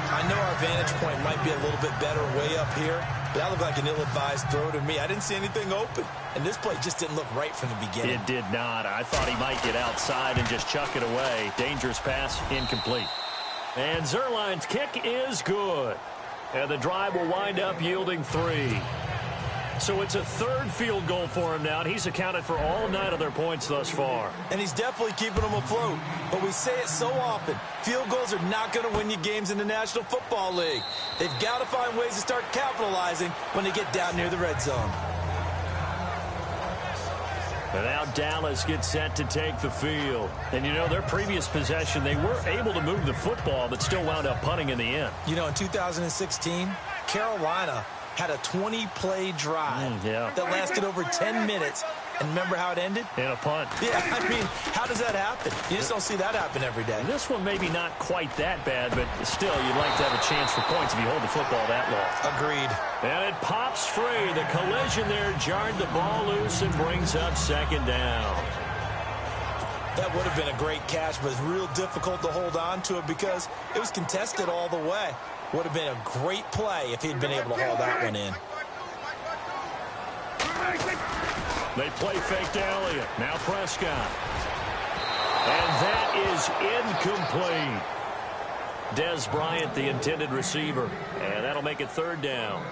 I know our vantage point might be a little bit better way up here, but that looked like an ill-advised throw to me. I didn't see anything open, and this play just didn't look right from the beginning. It did not. I thought he might get outside and just chuck it away. Dangerous pass, incomplete. And Zuerlein's kick is good. And the drive will wind up yielding 3. So it's a 3rd field goal for him now, and he's accounted for all 9 of their points thus far. And he's definitely keeping them afloat. But we say it so often, field goals are not going to win you games in the National Football League. They've got to find ways to start capitalizing when they get down near the red zone. And now Dallas gets set to take the field. And, you know, their previous possession, they were able to move the football, but still wound up punting in the end. You know, in 2016, Carolina had a 20-play drive that lasted over 10 minutes. And remember how it ended? In a punt. Yeah, I mean, how does that happen? You just don't see that happen every day. And this one maybe not quite that bad, but still, you'd like to have a chance for points if you hold the football that long. Agreed. And it pops free. The collision there jarred the ball loose and brings up 2nd down. That would have been a great catch, but it's real difficult to hold on to it because it was contested all the way. Would have been a great play if he'd been able to haul that one in. They play fake to Elliott. Now Prescott. And that is incomplete. Dez Bryant, the intended receiver. And that'll make it 3rd down.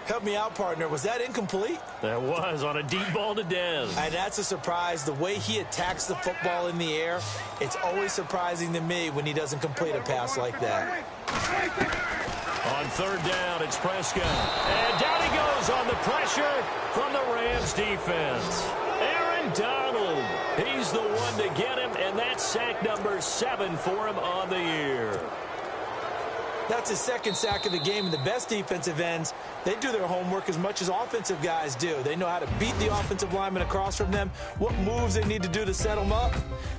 Help me out, partner. Was that incomplete? That was on a deep ball to Dez. And that's a surprise. The way he attacks the football in the air, it's always surprising to me when he doesn't complete a pass like that. On third down, it's Prescott. And down he goes on the pressure from the Rams defense. Aaron Donald, he's the one to get him, and that's sack number 7 for him on the year. That's his second sack of the game, and the best defensive ends, they do their homework as much as offensive guys do. They know how to beat the offensive lineman across from them, what moves they need to do to set them up.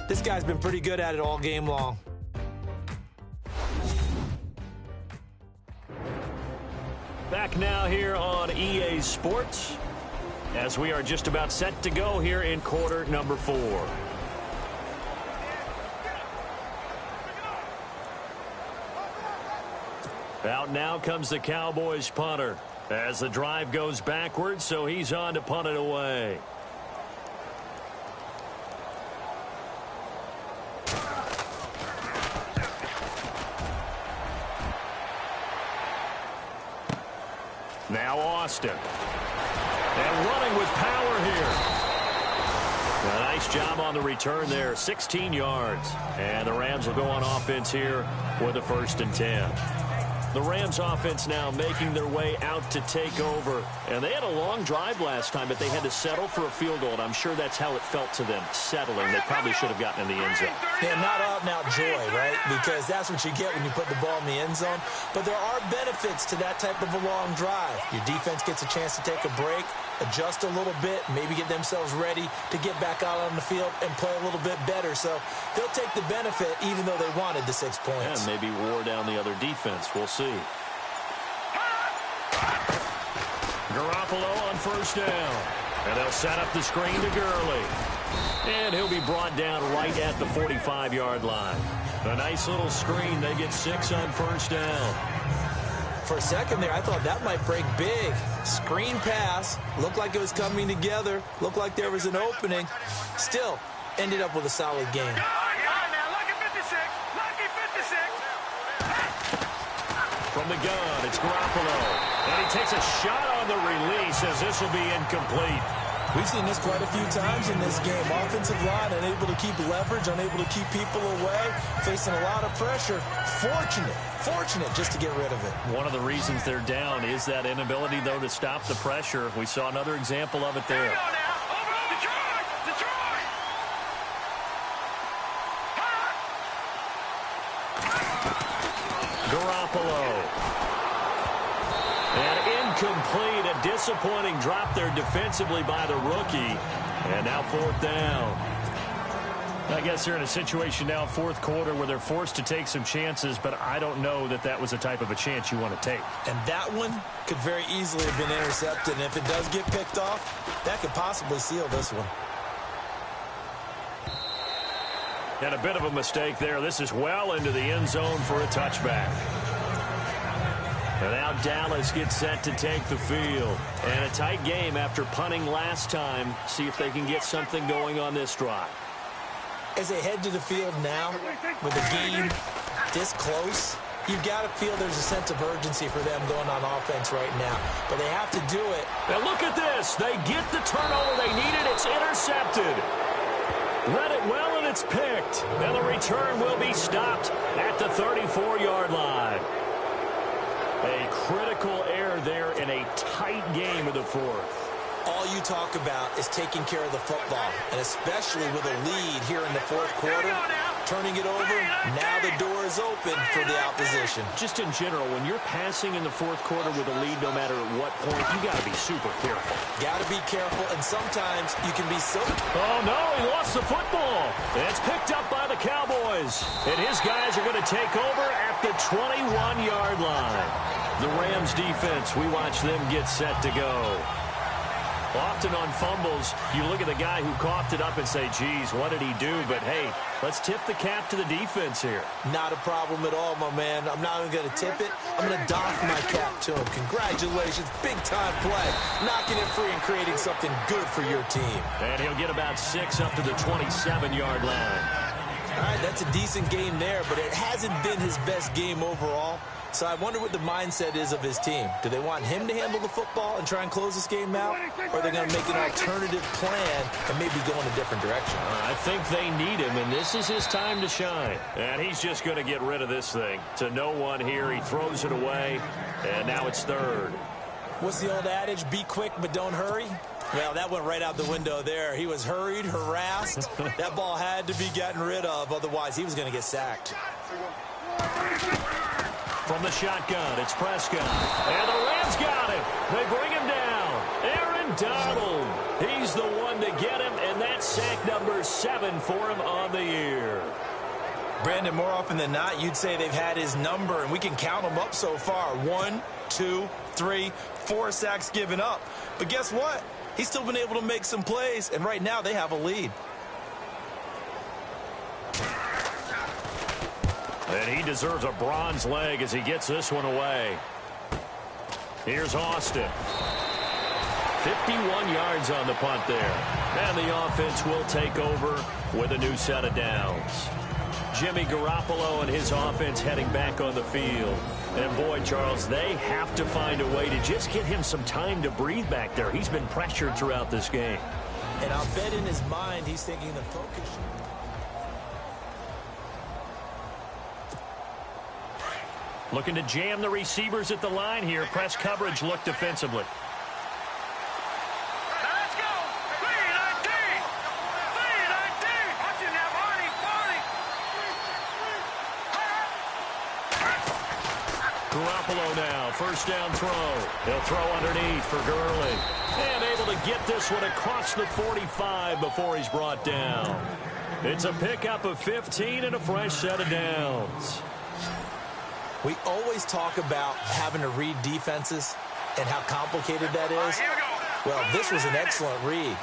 This guy's been pretty good at it all game long. Back now here on EA Sports, as we are just about set to go here in quarter number 4. Out now comes the Cowboys punter as the drive goes backwards, so he's on to punt it away. Now Austin. And running with power here. A nice job on the return there, 16 yards. And the Rams will go on offense here with a 1st and 10. The Rams offense now making their way out to take over. And they had a long drive last time, but they had to settle for a field goal. And I'm sure that's how it felt to them, settling. They probably should have gotten in the end zone. Yeah, not out-and-out joy, right? Because that's what you get when you put the ball in the end zone. But there are benefits to that type of a long drive. Your defense gets a chance to take a break, adjust a little bit, maybe get themselves ready to get back out on the field and play a little bit better. So they'll take the benefit even though they wanted the 6 points. And maybe wore down the other defense. We'll see. Garoppolo on 1st down. And they'll set up the screen to Gurley. And he'll be brought down right at the 45-yard line. A nice little screen. They get 6 on 1st down. For a second there, I thought that might break big. Screen pass. Looked like it was coming together. Looked like there was an opening. Still, ended up with a solid game. From the gun, it's Garoppolo. And he takes a shot on the release as this will be incomplete. We've seen this quite a few times in this game. Offensive line unable to keep leverage, unable to keep people away, facing a lot of pressure. Fortunate just to get rid of it. One of the reasons they're down is that inability, though, to stop the pressure. We saw another example of it there. Garoppolo. And incomplete, a disappointing drop there defensively by the rookie. And now 4th down. I guess they're in a situation now, 4th quarter, where they're forced to take some chances, but I don't know that that was the type of a chance you want to take. And that one could very easily have been intercepted, and if it does get picked off, that could possibly seal this one. And a bit of a mistake there. This is well into the end zone for a touchback. And now Dallas gets set to take the field. And a tight game after punting last time. See if they can get something going on this drive. As they head to the field now, with the game this close, you've got to feel there's a sense of urgency for them going on offense right now. But they have to do it. And look at this. They get the turnover they needed. It's intercepted. Read it well, and it's picked. And the return will be stopped at the 34-yard line. A critical error there in a tight game of the 4th. All you talk about is taking care of the football, and especially with a lead here in the 4th quarter, turning it over, now the door is open for the opposition. Just in general, when you're passing in the 4th quarter with a lead, no matter at what point, you got to be super careful. Got to be careful, and sometimes you can be so... Oh, no, he lost the football. And it's picked up by the Cowboys. And his guys are going to take over at the 21-yard line. The Rams defense, we watch them get set to go. Often on fumbles, you look at the guy who coughed it up and say, geez, what did he do? But, hey, let's tip the cap to the defense here. Not a problem at all, my man. I'm not even going to tip it. I'm going to doff my cap to him. Congratulations. Big-time play. Knocking it free and creating something good for your team. And he'll get about 6 up to the 27-yard line. All right, that's a decent game there, but it hasn't been his best game overall. So I wonder what the mindset is of his team. Do they want him to handle the football and try and close this game out? Or are they going to make an alternative plan and maybe go in a different direction? I think they need him, and this is his time to shine. And he's just going to get rid of this thing. To no one here, he throws it away, and now it's third. What's the old adage? Be quick, but don't hurry? Well, that went right out the window there. He was hurried, harassed. That ball had to be gotten rid of, otherwise he was going to get sacked. From the shotgun, it's Prescott. And the Rams got him. They bring him down. Aaron Donald. He's the one to get him, and that's sack number 7 for him on the year. Brandon, more often than not, you'd say they've had his number, and we can count them up so far. 1, 2, 3, 4 sacks given up. But guess what? He's still been able to make some plays, and right now they have a lead. And he deserves a bronze leg as he gets this one away. Here's Austin. 51 yards on the punt there. And the offense will take over with a new set of downs. Jimmy Garoppolo and his offense heading back on the field. And boy, Charles, they have to find a way to just get him some time to breathe back there. He's been pressured throughout this game. And I'll bet in his mind he's thinking the focus. Looking to jam the receivers at the line here. Press coverage look defensively. Now let's go. 3-19. 3-19. Watch it now, Barney. Garoppolo now, first down throw. He'll throw underneath for Gurley. And able to get this one across the 45 before he's brought down. It's a pickup of 15 and a fresh set of downs. We always talk about having to read defenses and how complicated that is. Well, this was an excellent read.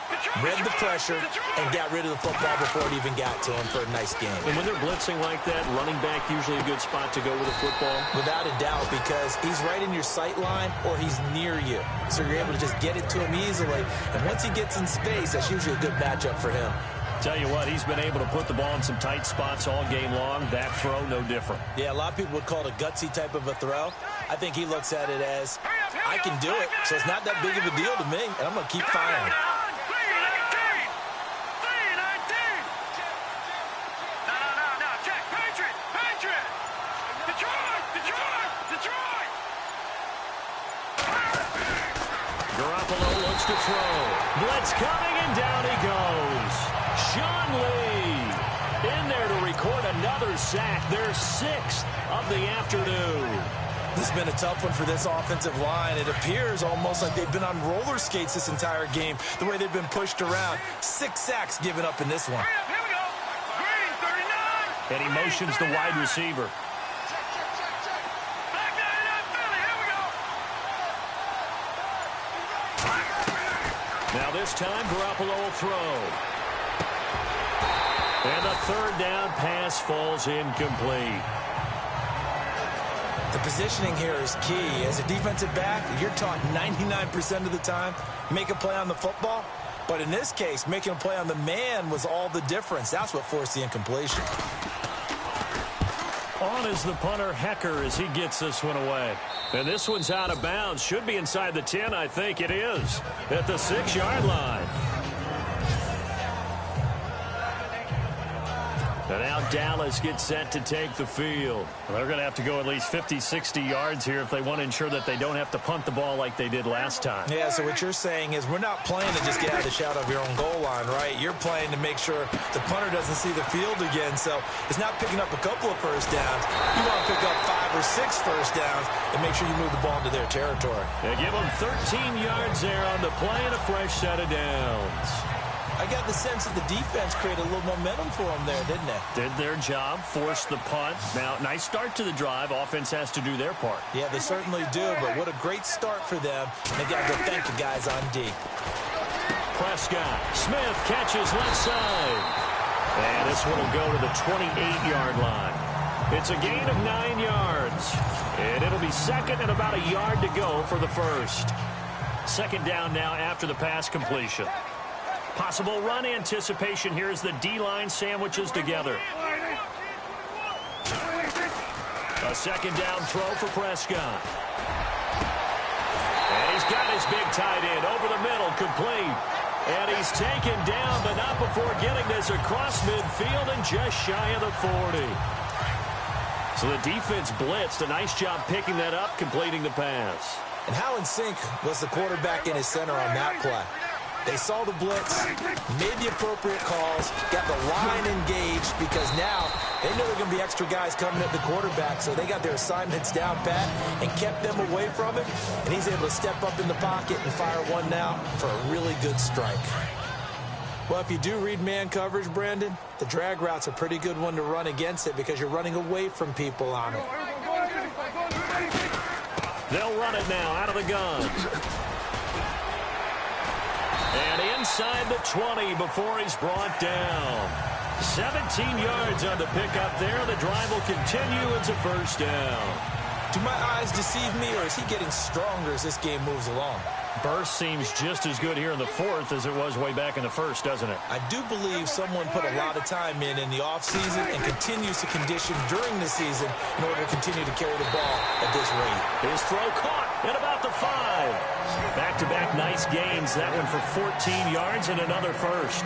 Read the pressure and got rid of the football before it even got to him for a nice game. And when they're blitzing like that, running back usually a good spot to go with the football? Without a doubt, because he's right in your sight line or he's near you. So you're able to just get it to him easily. And once he gets in space, that's usually a good matchup for him. Tell you what, he's been able to put the ball in some tight spots all game long. That throw, no different. Yeah, a lot of people would call it a gutsy type of a throw. I think he looks at it as, I can do it, so it's not that big of a deal to me, and I'm going to keep firing. 3-19. 3-19. No, check. Patriot. Detroit. Garoppolo looks to throw. Blitz coming, and down he goes. Sean Lee in there to record another sack, their 6th of the afternoon. This has been a tough one for this offensive line. It appears almost like they've been on roller skates this entire game, the way they've been pushed around. 6 sacks given up in this one. Here we go. Green, 39. And he motions the wide receiver. Back down in Philly. Here we go. Now this time, Garoppolo will throw. And the third down pass falls incomplete. The positioning here is key. As a defensive back, you're taught 99% of the time, make a play on the football. But in this case, making a play on the man was all the difference. That's what forced the incompletion. On is the punter, Hecker, as he gets this one away. And this one's out of bounds. Should be inside the 10, I think it is. At the 6-yard line. And now Dallas gets set to take the field. They're going to have to go at least 50, 60 yards here if they want to ensure that they don't have to punt the ball like they did last time. Yeah, so what you're saying is we're not playing to just get out of the shadow of your own goal line, right? You're playing to make sure the punter doesn't see the field again. So it's not picking up a couple of first downs. You want to pick up 5 or 6 first downs and make sure you move the ball into their territory. They give them 13 yards there on the play and a fresh set of downs. I got the sense that the defense created a little momentum for them there, didn't they? Did their job, forced the punt. Now, nice start to the drive. Offense has to do their part. Yeah, they certainly do, but what a great start for them. They got to thank the guys on D. Prescott. Smith catches left side. And this one will go to the 28-yard line. It's a gain of 9 yards. And it'll be second and about a yard to go for the first. Second down now after the pass completion. Possible run anticipation here as the D-line sandwiches together. A second down throw for Prescott. And he's got his big tight end over the middle, complete. And he's taken down, but not before getting this across midfield and just shy of the 40. So the defense blitzed. A nice job picking that up, completing the pass. And how in sync was the quarterback in his center on that play? They saw the blitz, made the appropriate calls, got the line engaged because now they know there are going to be extra guys coming at the quarterback, so they got their assignments down pat and kept them away from him, and he's able to step up in the pocket and fire one now for a really good strike. Well, if you do read man coverage, Brandon, the drag route's a pretty good one to run against it because you're running away from people on it. They'll run it now out of the gun. And inside the 20 before he's brought down. 17 yards on the pickup there. The drive will continue. It's a first down. Do my eyes deceive me, or is he getting stronger as this game moves along? Burst seems just as good here in the fourth as it was way back in the first, doesn't it? I do believe someone put a lot of time in the offseason and continues to condition during the season in order to continue to carry the ball at this rate. His throw caught at about the 5. Back-to-back nice gains. That one for 14 yards and another first.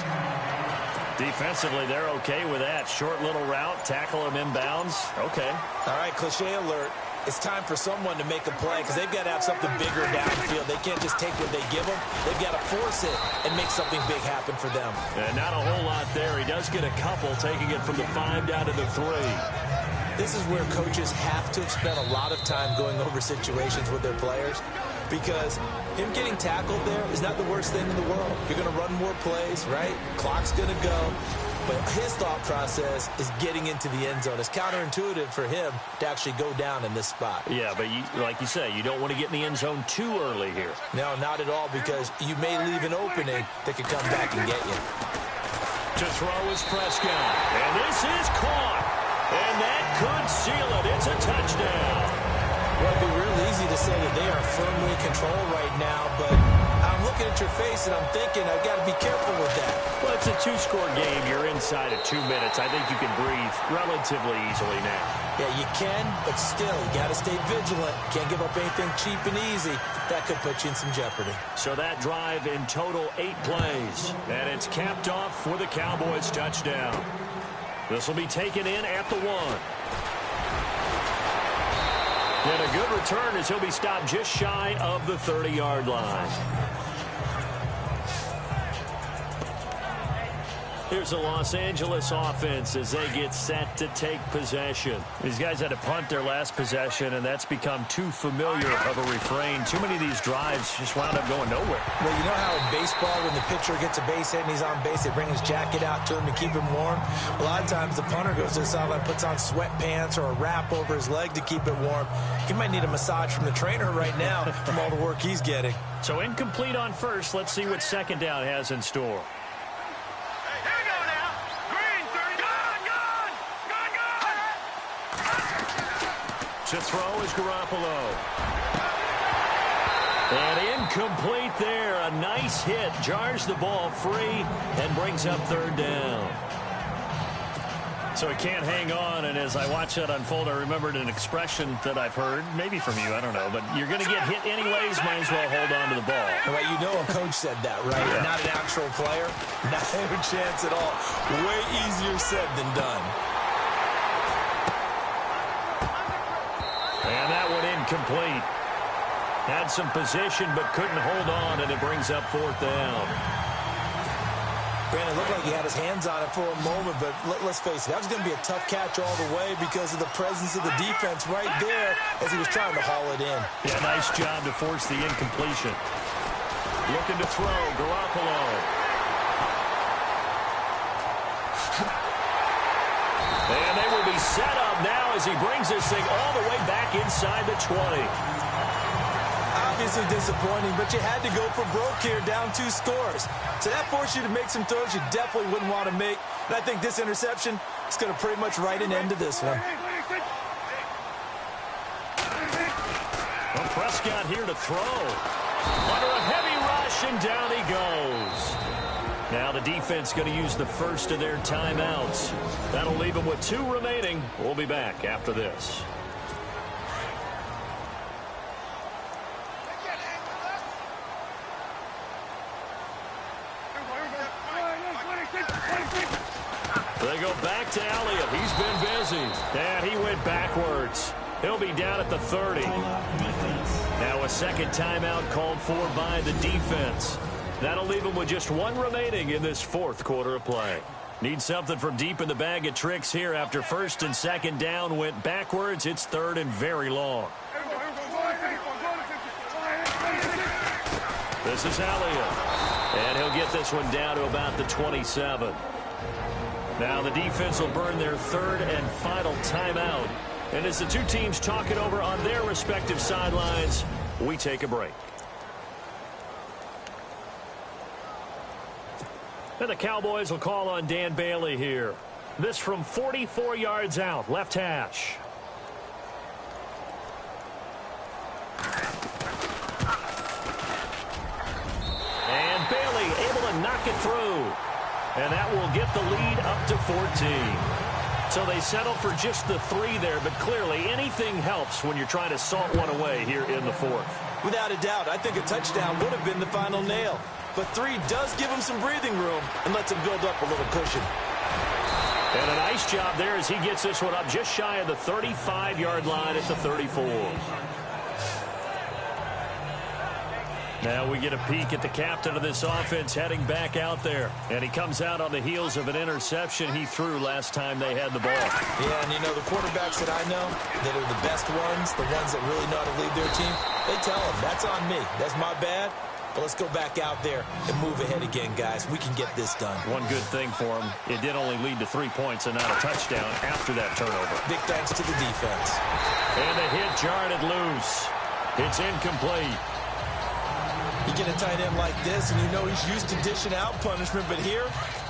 Defensively, they're okay with that. Short little route, tackle him inbounds. Okay. All right, cliche alert. It's time for someone to make a play because they've got to have something bigger downfield. They can't just take what they give them. They've got to force it and make something big happen for them. And not a whole lot there. He does get a couple, taking it from the 5 down to the 3. This is where coaches have to have spent a lot of time going over situations with their players because him getting tackled there is not the worst thing in the world. You're going to run more plays, right? Clock's going to go. But his thought process is getting into the end zone. It's counterintuitive for him to actually go down in this spot. Yeah, but like you say, you don't want to get in the end zone too early here. No, not at all, because you may leave an opening that could come back and get you. To throw is Prescott. And this is caught. And that could seal it. It's a touchdown. Well, it'd be real easy to say that they are firmly in control right now, but I'm looking at your face and I'm thinking I've got to be careful with that. Well, it's a 2-score game. You're inside of 2 minutes. I think you can breathe relatively easily now. Yeah, you can, but still, you got to stay vigilant. Can't give up anything cheap and easy. That could put you in some jeopardy. So that drive in total 8 plays. And it's capped off with a Cowboys touchdown. This will be taken in at the 1. And a good return as he'll be stopped just shy of the 30-yard line. Here's the Los Angeles offense as they get set to take possession. These guys had to punt their last possession, and that's become too familiar of a refrain. Too many of these drives just wound up going nowhere. Well, you know how in baseball, when the pitcher gets a base hit and he's on base, they bring his jacket out to him to keep him warm? A lot of times the punter goes to the sideline, puts on sweatpants or a wrap over his leg to keep it warm. He might need a massage from the trainer right now from all the work he's getting. So incomplete on first. Let's see what second down has in store. To throw is Garoppolo. And incomplete there. A nice hit. Jars the ball free and brings up 3rd down. So he can't hang on, and as I watch that unfold, I remembered an expression that I've heard, maybe from you, I don't know, but you're going to get hit anyways, might as well hold on to the ball. Well, you know a coach said that, right? Yeah. Not an actual player. Not a chance at all. Way easier said than done. And that one incomplete. Had some position but couldn't hold on, and it brings up 4th down. Brandon, looked like he had his hands on it for a moment, but let's face it, that was going to be a tough catch all the way because of the presence of the defense right there as he was trying to haul it in. Yeah, nice job to force the incompletion. Looking to throw, Garoppolo. And they will be set up now as he brings this thing all the way back inside the 20. Obviously disappointing, but you had to go for broke here, down 2 scores. So that forced you to make some throws you definitely wouldn't want to make. And I think this interception is going to pretty much write an end to this one. Well, Prescott here to throw. Under a heavy rush, and down he goes. Now the defense going to use the first of their timeouts. That'll leave them with 2 remaining. We'll be back after this. to Elliott. He's been busy. And he went backwards. He'll be down at the 30. Now a second timeout called for by the defense. That'll leave him with just one remaining in this fourth quarter of play. Need something from deep in the bag of tricks here after first and second down went backwards. It's third and very long. This is Elliott. And he'll get this one down to about the 27. Now the defense will burn their third and final timeout. And as the two teams talk it over on their respective sidelines, we take a break. And the Cowboys will call on Dan Bailey here. This from 44 yards out, left hash. And Bailey able to knock it through. And that will get the lead up to 14. So they settle for just the 3 there, but clearly anything helps when you're trying to salt one away here in the fourth. Without a doubt, I think a touchdown would have been the final nail. But 3 does give him some breathing room and lets him build up a little cushion. And a nice job there as he gets this one up just shy of the 35-yard line at the 34. Now we get a peek at the captain of this offense heading back out there. And he comes out on the heels of an interception he threw last time they had the ball. Yeah, and you know, the quarterbacks that I know that are the best ones, the ones that really know how to lead their team, they tell them, that's on me. That's my bad. But let's go back out there and move ahead again, guys. We can get this done. One good thing for him, it did only lead to 3 points and not a touchdown after that turnover. Big thanks to the defense. And the hit jarred it loose. It's incomplete. You get a tight end like this, and you know he's used to dishing out punishment, but here,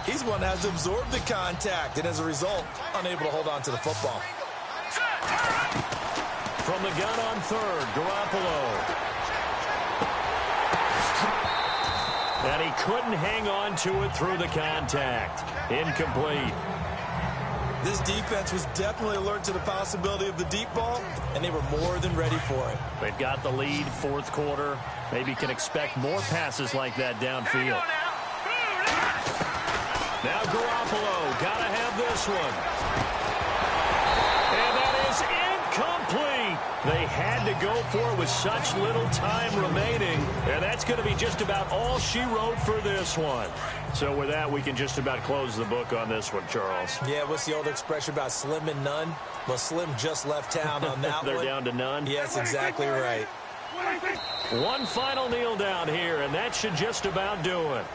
he's one that has absorbed the contact, and as a result, unable to hold on to the football. From the gun on third, Garoppolo. And he couldn't hang on to it through the contact. Incomplete. This defense was definitely alert to the possibility of the deep ball, and they were more than ready for it. They've got the lead, fourth quarter. Maybe can expect more passes like that downfield. Now Garoppolo, gotta have this one. And that is incomplete. They had to go for it with such little time remaining, and that's going to be just about all she wrote for this one. So with that, we can just about close the book on this one, Charles. Yeah, what's the old expression about slim and none? Well, Slim just left town on that They're one. down to none? Yes, exactly right. One final kneel down here, and that should just about do it.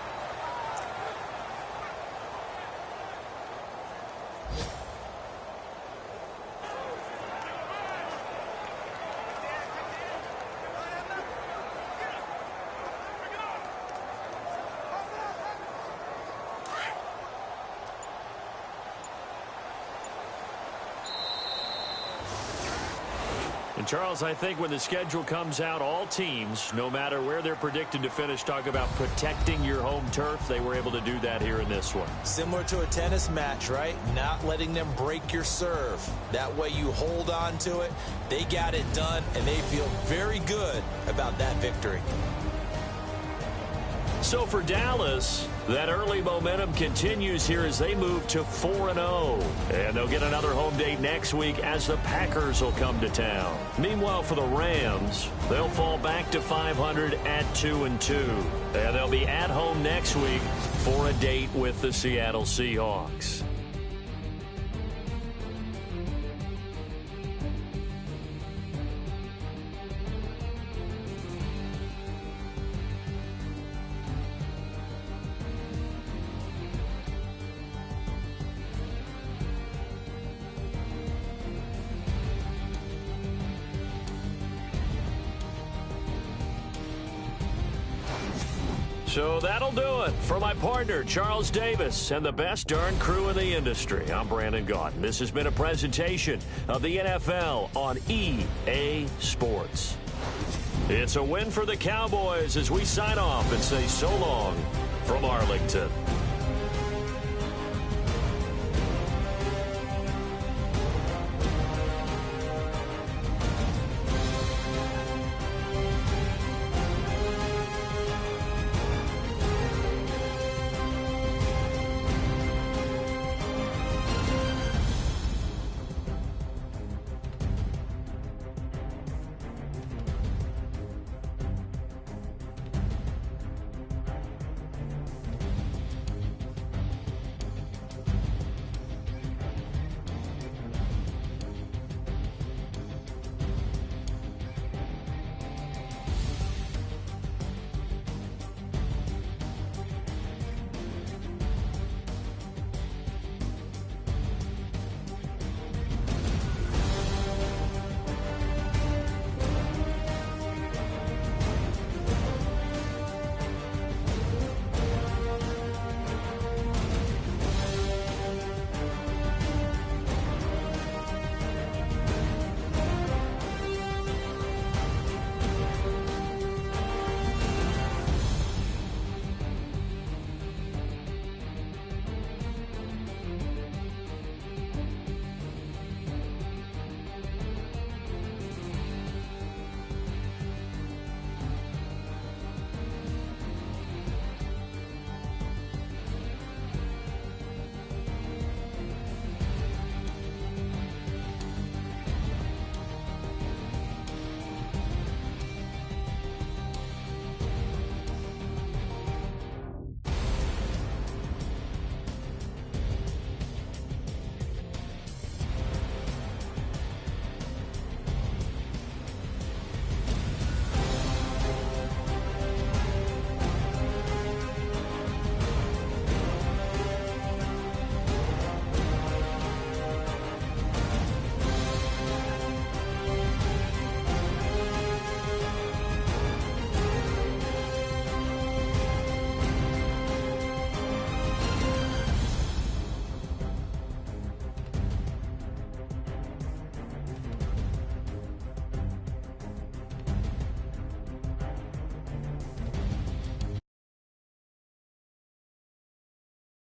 And Charles, I think when the schedule comes out, all teams, no matter where they're predicted to finish, talk about protecting your home turf. They were able to do that here in this one. Similar to a tennis match, right? Not letting them break your serve. That way you hold on to it. They got it done, and they feel very good about that victory. So for Dallas, that early momentum continues here as they move to 4-0. And they'll get another home date next week as the Packers will come to town. Meanwhile, for the Rams, they'll fall back to 500 at 2-2. And they'll be at home next week for a date with the Seattle Seahawks. So that'll do it for my partner, Charles Davis, and the best darn crew in the industry. I'm Brandon Gaudin. This has been a presentation of the NFL on EA Sports. It's a win for the Cowboys as we sign off and say so long from Arlington.